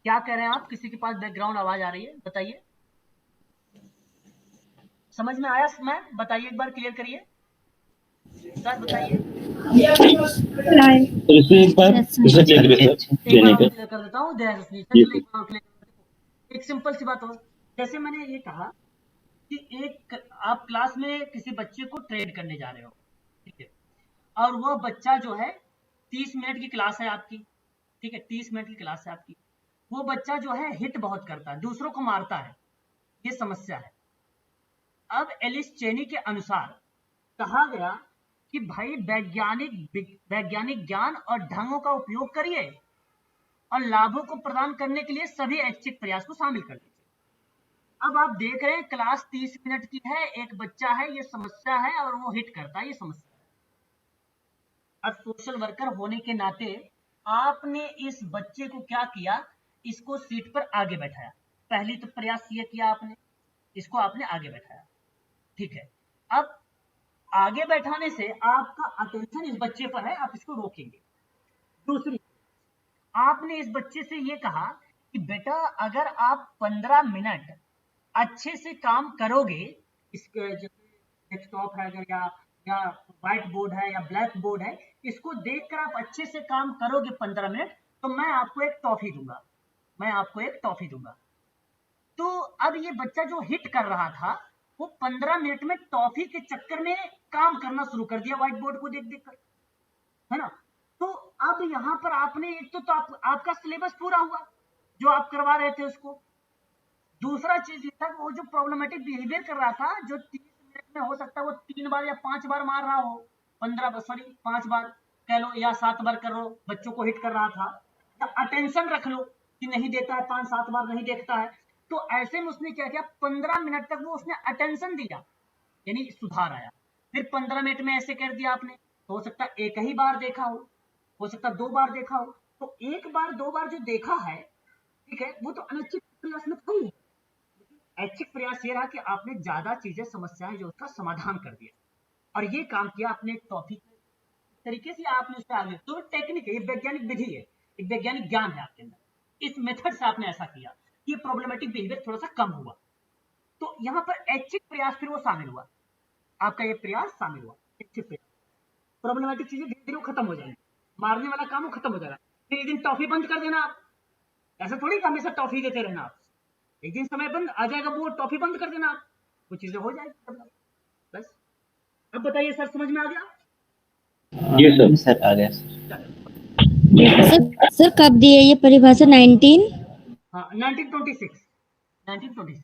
क्या कह रहे हैं आप? किसी के पास बैकग्राउंड आवाज आ रही है? बताइए, समझ में आया? मैं बताइए, एक बार क्लियर करिए सर, बताइए। तो इसमें एक बार इससे क्लियर करिए सर, एक बार और क्लियर क्लियर कर देता हूँ, चलो एक जी बार और क्लियर कर देता हूँ। एक सिंपल सी बात हो, जैसे मैंने ये कहा कि एक आप क्लास में किसी बच्चे को ट्रेन करने जा रहे हो, ठीक है, और वह बच्चा जो है 30 मिनट की क्लास है आपकी, ठीक है, 30 मिनट की क्लास है आपकी, वो बच्चा जो है हिट बहुत करता है, दूसरों को मारता है, ये समस्या है। अब एलिस चेनी के अनुसार कहा गया कि भाई वैज्ञानिक ज्ञान और ढंगों का उपयोग करिए और लाभों को प्रदान करने के लिए सभी ऐच्छिक प्रयास को शामिल कर लीजिए। अब आप देख रहे हैं क्लास 30 मिनट की है, एक बच्चा है, ये समस्या है, और वो हिट करता है, ये समस्या है। अब सोशल वर्कर होने के नाते आपने इस बच्चे को क्या किया, इसको सीट पर आगे बैठाया। पहली तो प्रयास ये किया आपने, इसको आपने आगे बैठाया, ठीक है। अब आगे बैठाने से आपका अटेंशन इस बच्चे पर है, आप इसको रोकेंगे। दूसरी, आपने इस बच्चे से ये कहा कि बेटा अगर आप 15 मिनट अच्छे से काम करोगे, इसके जैसे डेस्कटॉप है अगर, या व्हाइट बोर्ड है या ब्लैक बोर्ड है, इसको देखकर आप अच्छे से काम करोगे 15 मिनट, तो मैं आपको एक टॉफी दूंगा, मैं आपको एक टॉफी दूंगा। तो अब ये बच्चा जो हिट कर रहा था, वो 15 मिनट में टॉफी के चक्कर में काम करना शुरू कर दिया व्हाइट बोर्ड को देख देख कर, है ना। तो अब यहाँ पर आपने एक तो आपका सिलेबस पूरा हुआ जो आप करवा रहे थे उसको। दूसरा चीज ये था कि वो जो प्रॉब्लमेटिक बिहेवियर कर रहा था, जो 30 मिनट में हो सकता है वो 3 बार या 5 बार मार रहा हो, 5 बार कह लो या 7 बार कर लो, बच्चों को हिट कर रहा था, या अटेंशन रख लो कि नहीं देता है, 5-7 बार नहीं देखता है, तो ऐसे में उसने क्या किया, 15 मिनट तक वो उसने अटेंशन दिया, यानी सुधार आया। फिर 15 मिनट में ऐसे कर दिया आपने, तो हो सकता है एक ही बार देखा हो सकता है 2 बार देखा हो, तो 1 बार 2 बार जो देखा है, ठीक है, वो तो अनैच्छिक प्रयास में था ही। ऐच्छिक प्रयास ये रहा कि आपने ज्यादा चीजें, समस्याएं जो उसका समाधान कर दिया, और ये काम किया आपने एक टॉपिक तरीके से, आपने उससे आगे, तो टेक्निक है, ये वैज्ञानिक विधि है, एक वैज्ञानिक ज्ञान है आपके अंदर, इस मेथड से आपने ऐसा किया कि ये प्रॉब्लमेटिक बिहेवियर थोड़ा सा कम हुआ। तो यहाँ पर ऐच्छिक प्रयास फिर वो शामिल हुआ, आपका ये प्रयास शामिल हुआ, ऐच्छिक प्रयास, प्रॉब्लमेटिक चीजें धीरे धीरे खत्म हो जाएंगी, मारने वाला काम वो खत्म हो जाएगा। फिर एक दिन टॉफी बंद कर देना आप, ऐसा थोड़ी कि हमेशा टॉफी देते रहना आप, एक दिन समय बंद आ जाएगा, वो टॉफी बंद कर देना आप, वो चीजें हो जाएगी बस। अब बताइए सर, समझ में आ गया? ये सर आ गया सर। सर कब दी है ये परिभाषा? 19? हाँ, 1926।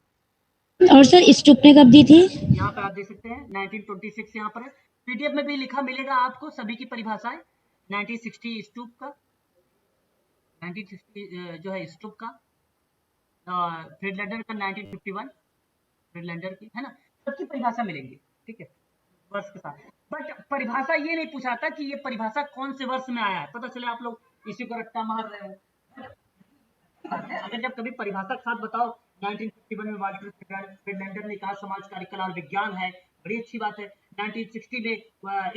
और सर स्टूप ने कब दी थी? यहाँ पर आप देख सकते हैं 1926 यहाँ पर है, पीडीएफ में भी लिखा मिलेगा आपको सभी की परिभाषाएं। 1960 स्टूप का, 1960 जो है स्टूप का, फ्रीडलैंडर का 1951, फ्रीडलैंडर की, है ना, सबकी परिभाषा मिलेंगी, ठीक है, वर्ष के साथ। बट परिभाषा ये नहीं पूछा था कि ये परिभाषा कौन से वर्ष में आया है, पता चले आप लोग इसी को रट्टा मार रहे हो। अगर जब कभी परिभाषा के साथ बताओ 1951 में वाल्टर फ्रीडलैंडर ने कहा समाज कार्यकला और विज्ञान है, बड़ी अच्छी बात है। 1960 में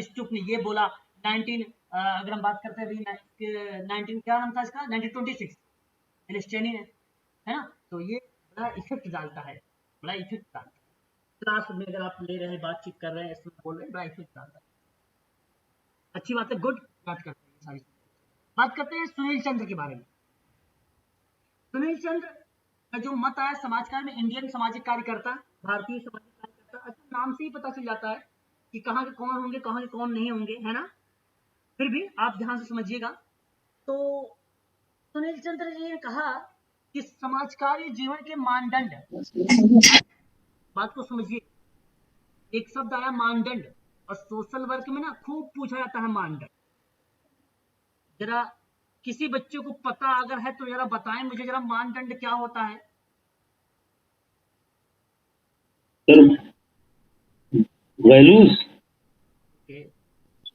स्टूप ने ये बोला, 19 अगर हम बात करते हैं अभी 19 क्या नाम था इसका, 1926 एलिस चेनी है ना। तो ये बड़ा इफेक्ट डालता है, बड़ा इफेक्ट डालता है क्लास में, अगर आप ले रहे हैं, बातचीत कर रहे हैं, इसमें बोल रहे हैं, बड़ा इफेक्ट डालता है। अच्छी बात है, गुड बात करते हैं सारी। बात करते हैं सुनील चंद्र के बारे में। सुनील चंद्र का जो मत आया समाजकार्य में, इंडियन सामाजिक कार्यकर्ता, भारतीय सामाजिक कार्यकर्ता, अच्छा नाम से ही पता चल जाता है कि कहाँ के कौन होंगे, कहाँ के कौन नहीं होंगे, है ना। फिर भी आप ध्यान से समझिएगा। तो सुनील चंद्र जी ने कहा कि समाजकार्य जीवन के मानदंड, बात को समझिए, एक शब्द आया मानदंड, और सोशल वर्क में ना खूब पूछा जाता है मानदंड। जरा किसी बच्चे को पता अगर है तो जरा बताएं मुझे, जरा मानदंड क्या होता है। वैल्यूज।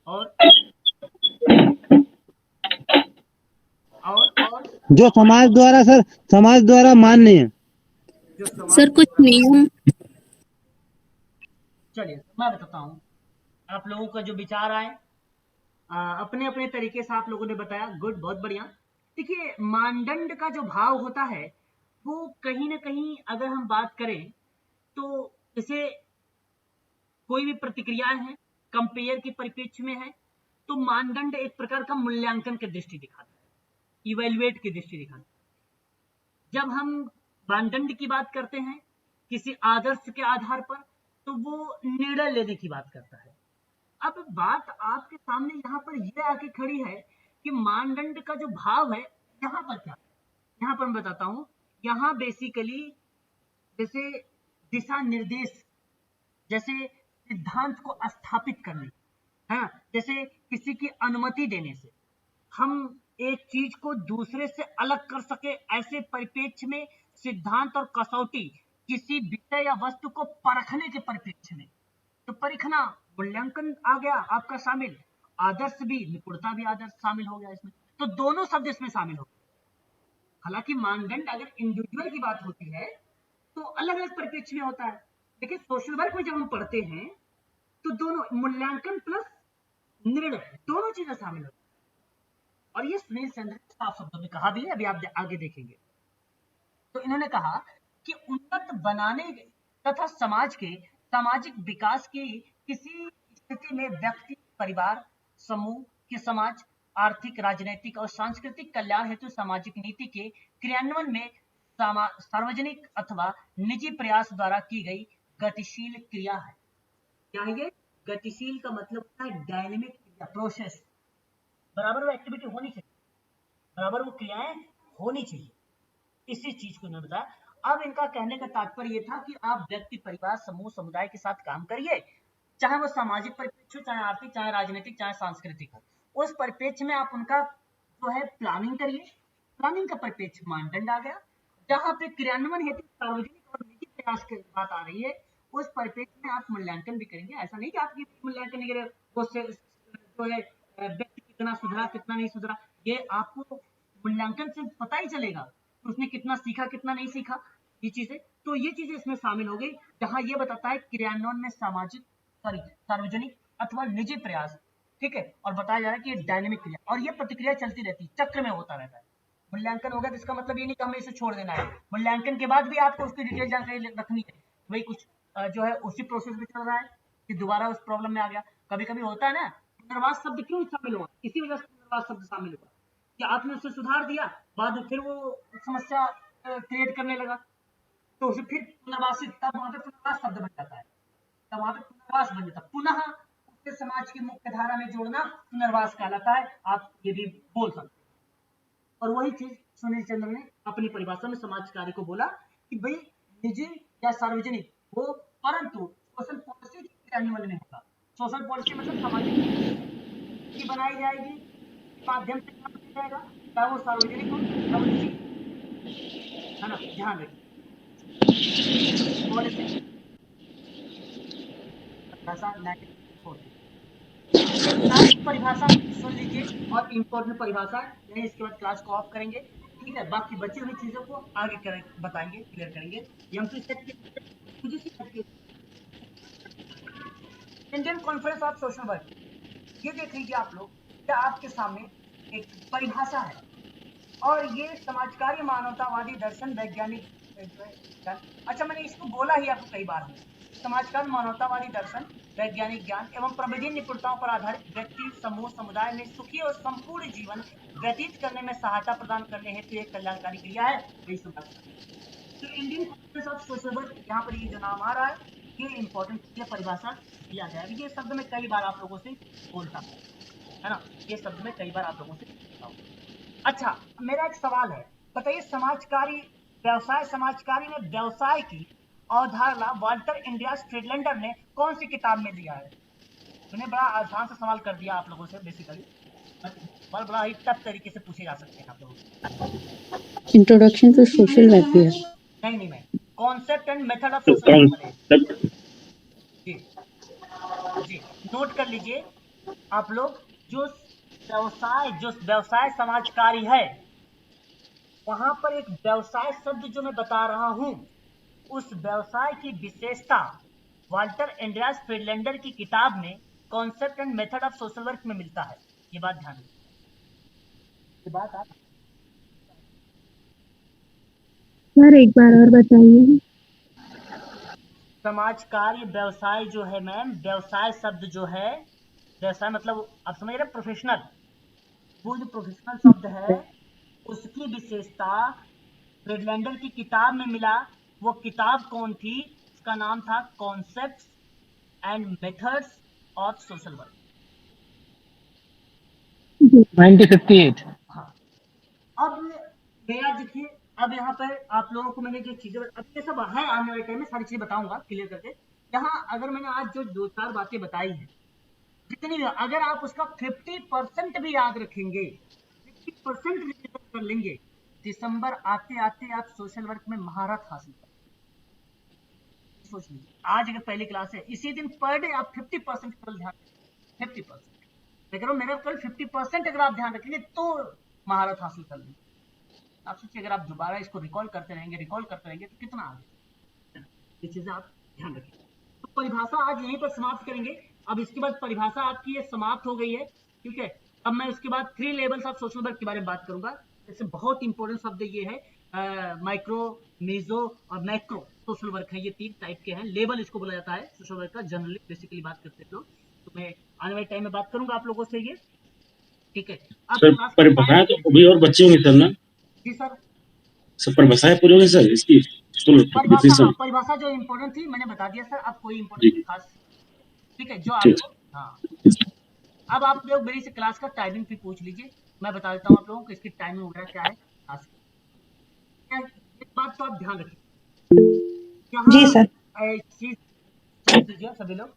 और जो समाज द्वारा मान्य है। जो समाज सर कुछ नियम। चलिए मैं बताता हूँ, आप लोगों का जो विचार आए अपने अपने तरीके से आप लोगों ने बताया, गुड, बहुत बढ़िया। देखिए मानदंड का जो भाव होता है वो कहीं ना कहीं अगर हम बात करें तो जैसे कोई भी प्रतिक्रियाएं हैं कंपेयर के परिप्रेक्ष्य में है, तो मानदंड एक प्रकार का मूल्यांकन की दृष्टि दिखाता है, इवेल्युएट की दृष्टि दिखाता है। जब हम मानदंड की बात करते हैं किसी आदर्श के आधार पर, तो वो निर्णय लेने की बात करता है। अब बात आपके सामने यहाँ पर यह आके खड़ी है कि मानदंड का जो भाव है यहाँ पर क्या है, यहाँ पर मैं बताता हूँ। यहाँ बेसिकली जैसे दिशा निर्देश, जैसे सिद्धांत को स्थापित करने, है ना, जैसे किसी की अनुमति देने से हम एक चीज को दूसरे से अलग कर सके, ऐसे परिप्रेक्ष्य में सिद्धांत और कसौटी किसी विषय या वस्तु को परखने के परिप्रेक्ष्य में, तो परखना मूल्यांकन आ गया आपका शामिल, आदर्श भी, निपुणता भी आदर्श शामिल हो गया इसमें, तो दोनों शब्द इसमें शामिल हो गए। हालांकि मानदंड अगर इंडिविजुअल की बात होती है तो अलग अलग परिप्रेक्ष्य में होता है, लेकिन सोशल वर्क में जब हम पढ़ते हैं तो दोनों मूल्यांकन प्लस निर्णय दोनों चीजें शामिल होती है। और ये सुनील चंद्र ने साफ शब्दों में कहा भी है, अभी आप आगे देखेंगे। तो इन्होंने कहा कि उन्नत बनाने तथा समाज के सामाजिक विकास की किसी स्थिति में व्यक्ति, परिवार, समूह के समाज, आर्थिक, राजनीतिक और सांस्कृतिक कल्याण हेतु सामाजिक नीति के क्रियान्वयन में सार्वजनिक अथवा निजी प्रयास द्वारा की गई गतिशील क्रिया है। क्या है ये? गतिशील का मतलब होता है डायनेमिक क्रिया, प्रोसेस। बराबर वो एक्टिविटी होनी चाहिए, बराबर वो क्रियाएं होनी चाहिए, इसी चीज को इन्होंने बताया। अब इनका कहने का तात्पर्य ये था कि आप व्यक्ति, परिवार, समूह, समुदाय के साथ काम करिए, चाहे वो सामाजिक परिप्रेक्ष्य, चाहे आर्थिक, चाहे राजनीतिक, चाहे सांस्कृतिक हो, उस परिप्रेक्ष्य में आप उनका जो है प्लानिंग करिए। प्लानिंग का परिप्रेक्ष्य मानदंड आ गया। जहां पे क्रियान्वयन हेतु सार्वजनिक और निजी प्रयास की बात आ रही है, उस परिप्रेक्ष्य में आप मूल्यांकन भी करेंगे। ऐसा नहीं कि आपकी मूल्यांकन नहीं करें, उससे जो है व्यक्ति कितना सुधरा, कितना नहीं सुधरा, ये आपको मूल्यांकन से पता ही चलेगा उसने कितना सीखा, कितना नहीं सीखा, ये चीजें। तो ये चीजें इसमें शामिल हो गई, जहां ये बताता है क्रियान्वयन में सामाजिक, सार्वजनिक अथवा निजी प्रयास, ठीक है, और बताया जा रहा है कि ये डायनेमिक क्रिया, और ये प्रतिक्रिया चलती रहती है, चक्र में होता रहता है। मूल्यांकन होगा तो इसका मतलब ये नहीं कि हमें इसे छोड़ देना है, मूल्यांकन के बाद भी आपको उसकी डिटेल जानकारी रखनी है, वही कुछ जो है उसी प्रोसेस में चल रहा है कि दोबारा उस प्रॉब्लम में आ गया। कभी कभी होता है ना, पुनर्वास शब्द क्यों शामिल हुआ, इसी वजह से पुनर्वास शब्द शामिल हुआ कि आपने उसे सुधार दिया, बाद में फिर वो समस्या क्रिएट करने लगा, तो उसे फिर पुनर्वासित, तब वहां पे पुनर्वास शब्द बन जाता है, तब वहां पे पुनर्वास बन जाता है, पुनः उसके समाज की मुख्य धारा में जोड़ना पुनर्वास कहलाता है, आप ये भी बोल सकते हैं। और वही चीज सुनील चंद्र ने अपनी परिभाषा में समाज कार्य को बोला कि भाई निजी या सार्वजनिक हो, परंतु सोशल पॉलिसी के क्रियान्वयन में होगा। सोशल पॉलिसी मतलब सामाजिक नीति बनाई जाएगी, माध्यम से काम किया जाएगा, चाहे वो सार्वजनिक हो या निजी, है ना, ध्यान रखिए। पॉलिसी परिभाषा सुन लीजिए और इम्पोर्टेंट परिभाषा, यानी इसके बाद क्लास को ऑफ करेंगे, ठीक है, बाकी बची हुई चीजों को आगे बताएंगे, क्लियर करेंगे। Indian conference of social work, ये देख लीजिए आप लोग, क्या आपके सामने एक परिभाषा है, और ये समाजकारी मानवतावादी दर्शन वैज्ञानिक जो है, अच्छा मैंने इसको बोला ही आपको कई बार है, समाजकार मानवतावादी दर्शन वैज्ञानिक ज्ञान एवं प्रविधि निपुणताओं पर आधारित व्यक्ति समूह समुदाय में सुखी और संपूर्ण जीवन व्यतीत करने में सहायता प्रदान करने हेतु एक कल्याणकारी क्रिया है, यही समाजकार। तो Indian Congress of social work, यहाँ पर ये जो नाम आ रहा है, ये इंपॉर्टेंट परिभाषा दिया गया है। ये शब्द मैं कई बार आप लोगों से बोलता हूँ, है ना, ये शब्द मैं कई बार आप लोगों से बोलता हूँ। अच्छा, मेरा एक सवाल है, बताइए समाजकारी व्यवसाय समाजकारी में व्यवसाय की अवधारणा वाल्टर इंडियास फ्रीडलैंडर ने कौन सी किताब में दिया है? मैंने बड़ा आसान से सवाल कर दिया आप लोगों से, बेसिकली बड़ा ही टफ तरीके से पूछे जा सकते हैं आप लोगों से। Introduction to social welfare. नहीं मैं concept and method of social welfare. जी जी, नोट कर लीजिए आप लोग, जो व्यवसाय समाजकारी है, वहां पर एक व्यवसाय शब्द जो मैं बता रहा हूं, उस व्यवसाय की विशेषता वाल्टर एंड्रियास फ्रीडलैंडर की किताब में concept and method of social work में मिलता है। ये बात ध्यान रखिए, ये बात आप सर एक बार और बताइए। समाजकार्य व्यवसाय जो है मैम, व्यवसाय शब्द जो है, व्यवसाय मतलब आप समझ रहे, प्रोफेशनल, वो जो प्रोफेशनल शब्द है उसकी विशेषता फ्रीडलैंडर की किताब में मिला। वो किताब कौन थी? उसका नाम था concepts and methods of social work, 1958। हाँ। अब मेरा देखिए, अब यहाँ पर आप लोगों को मैंने जो चीजें, अब ये सब है आने वाले टाइम में सारी चीजें बताऊंगा क्लियर करके। यहाँ अगर मैंने आज जो 2-4 बातें बताई हैं, जितनी भी, अगर आप उसका 50% भी याद रखेंगे, 50% रिविजन कर लेंगे, दिसंबर आते आते आप सोशल वर्क में महारत हासिल कर। सोच लीजिए, आज अगर पहली क्लास है, इसी दिन पर डे आप 50% कल ध्यान, 50% मैं कह रहा हूँ, मेरा कल 50% अगर आप ध्यान रखेंगे तो महारत हासिल कर लेंगे। आप सोचिए, अगर आप दोबारा इसको रिकॉल करते रहेंगे तो कितना आगे, ये चीजें आप ध्यान रखें। तो परिभाषा आज यहीं पर समाप्त करेंगे। अब इसके बाद परिभाषा आपकी ये समाप्त हो गई है, ठीक है। अब मैं उसके बाद 3 लेवल्स ऑफ सोशल वर्क के बारे में बात करूंगा। जैसे बहुत इंपॉर्टेंट शब्द ये है, माइक्रो, मेजो और मैक्रो सोशल वर्क है, ये 3 टाइप के हैं। लेवल इसको बोला जाता है सोशल वर्क का, जनरली बेसिकली बात करते हैं लोग, तो मैं आने वाले टाइम में बात करूंगा आप लोगों से ये, ठीक है। सर परिभाषाएं तो अभी और बच्चे होंगे सर ना? जी सर, सर परिभाषाएं पूरी होंगी सर इसकी? परिभाषा जो इम्पोर्टेंट थी मैंने बता दिया सर। अब कोई इम्पोर्टेंट खास, ठीक है, जो आपको, हाँ। अब आप लोग मेरी से क्लास का टाइमिंग भी पूछ लीजिए, मैं बता देता हूँ आप लोगों को इसकी टाइमिंग वगैरह क्या है क्लास की। एक बात तो आप ध्यान रखिए, जी सर। एक चीज लीजिए सभी लोग,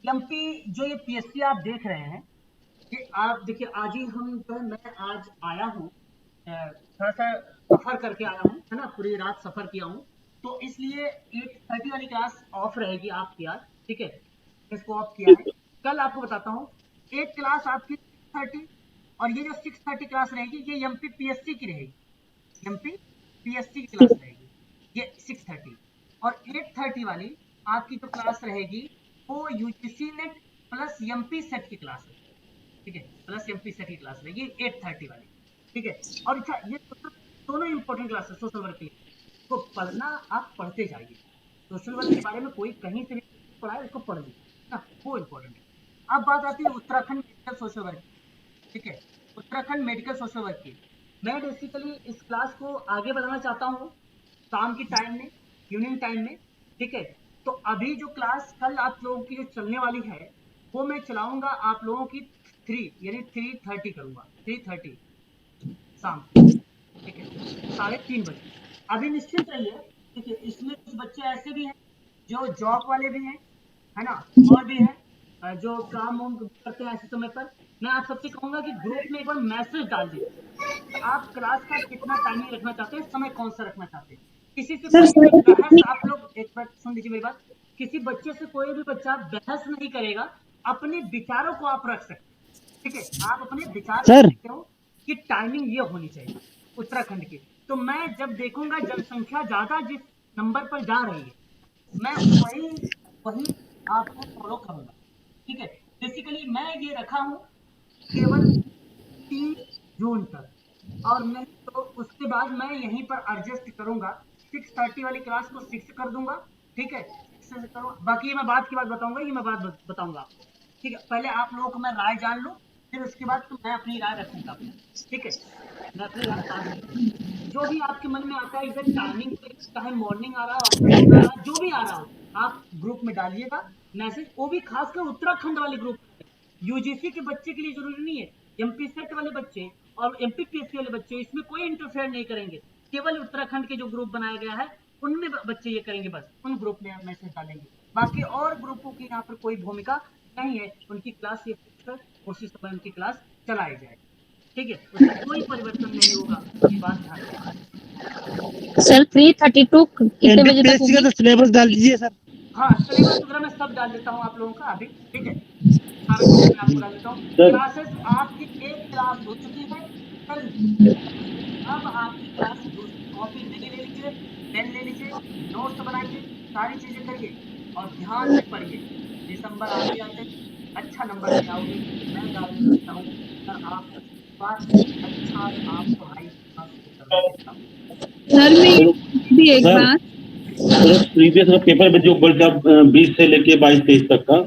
एमपी जो ये पीएससी आप देख रहे हैं, ये आप देखिए, आज ही मैं आज आया हूँ, थोड़ा सा सफर करके आया हूँ, है ना, पूरी रात सफर किया हूँ, तो इसलिए 8:30 वाली क्लास ऑफ रहेगी आपकी आज, ठीक है, इसको ऑफ किया है। कल आपको बताता हूँ, एक क्लास आपकी 6:30, और ये जो 6:30 क्लास रहेगी ये एमपी पीएससी की रहेगी, एमपी पीएससी की क्लास रहेगी ये 6:30, और 8:30 वाली आपकी जो क्लास रहेगी वो UGC net plus MP set की क्लास है, ठीक है, प्लस एमपी सेट की क्लास रहेगी 8:30 वाली, ठीक है। और अच्छा, ये दोनों इंपॉर्टेंट क्लास है सोशल वर्क की, तो पढ़ना आप पढ़ते जाइए, सोशल वर्क के बारे में कोई कहीं से भी पढ़ा है इसको पढ़ लीजिए ना, वो इम्पोर्टेंट है। अब बात आती है उत्तराखंड मेडिकल सोशल वर्क, ठीक है, उत्तराखंड मेडिकल सोशल वर्क की। मैं बेसिकली इस क्लास को आगे बढ़ाना चाहता हूँ शाम की टाइम में, इवनिंग टाइम में, ठीक है। तो अभी जो क्लास कल आप लोगों की जो चलने वाली है वो मैं चलाऊंगा आप लोगों की 3:30 करूंगा, 3:30 शाम को, ठीक है, 3:30 बजे। अभी निश्चिंत रहिए, ठीक है, इसमें कुछ बच्चे ऐसे भी हैं जो जॉब वाले भी हैं, है ना, और भी हैं जो काम वाम करते हैं ऐसे समय पर। मैं आप सबसे कहूंगा कि ग्रुप में एक बार मैसेज डाल दीजिए, आप क्लास का कितना टाइमिंग रखना चाहते हैं, समय कौन सा रखना चाहते हैं। किसी से कोई भी बहस, आप लोग एक बार सुन लीजिए मेरी बात, किसी बच्चे से कोई भी बच्चा बहस नहीं करेगा, अपने विचारों को आप रख सकते हैं, ठीक है, आप अपने विचार रख सकते हो कि टाइमिंग ये होनी चाहिए उत्तराखंड की। तो मैं जब देखूंगा जनसंख्या ज्यादा जिस नंबर पर जा रही है, मैं वही आपको फॉलो करूंगा, ठीक है। बेसिकली मैं ये रखा हूँ केवल 3 जून तक, और नहीं तो उसके बाद मैं यहीं पर एडजस्ट करूंगा। 6:30 वाली क्लास को 6 कर दूंगा, ठीक है, 6 से करूँ। बाकी ये मैं बात की बात बताऊंगा, ये मैं बात बताऊंगा आपको, ठीक है। पहले आप लोगों को मैं राय जान लूँ, फिर उसके बाद तो मैं अपनी राय रखूंगा, ठीक है। मैं अपनी राय जो भी आपके मन में आता है, इधर टाइमिंग चाहे मॉर्निंग आ रहा हो, आफ्टरनून आ रहा हो, जो भी आ रहा हो, आप ग्रुप में डालिएगा मैसेज। वो भी खासकर उत्तराखंड वाले ग्रुप, यूजीसी के बच्चे के लिए जरूरी नहीं है, एमपी सेट वाले बच्चे और एमपीपीएससी वाले बच्चे इसमें कोई इंटरफेयर नहीं करेंगे। केवल उत्तराखंड के जो ग्रुप बनाया गया है उनमें बच्चे ये करेंगे, बस उन ग्रुप में मैसेज डालेंगे। बाकी और ग्रुपों की यहाँ पर कोई भूमिका नहीं है, उनकी क्लास ये उसी समय उनकी क्लास चलाई जाए, ठीक है, उसमें कोई परिवर्तन नहीं होगा, ये बात ध्यान रखिए। सर 3:32 कितने बजे तक एमपीएससी का तो सिलेबस डाल दीजिए सर। हाँ, सिलेबस वगैरह मैं सब डाल देता हूँ आप लोगों का अभी, ठीक है, सारा कुछ मैं आपको डाल देता हूँ। क्लासेस आपकी एक क्लास हो चुकी है कल, अब आपकी क्लास दूसरी कॉपी नहीं ले लीजिए, पेन ले लीजिए, नोट्स बनाइए, सारी चीजें करिए और ध्यान से पढ़िए। दिसंबर आते आते अच्छा नंबर ले आओगे, मैं दावा करता हूँ सर, आप बात अच्छा आप पढ़ाई करना देता हूँ। सर मैं भी एक सर, बात प्रीवियस का पेपर में जो बोलता 20 से लेके 22-23 तक का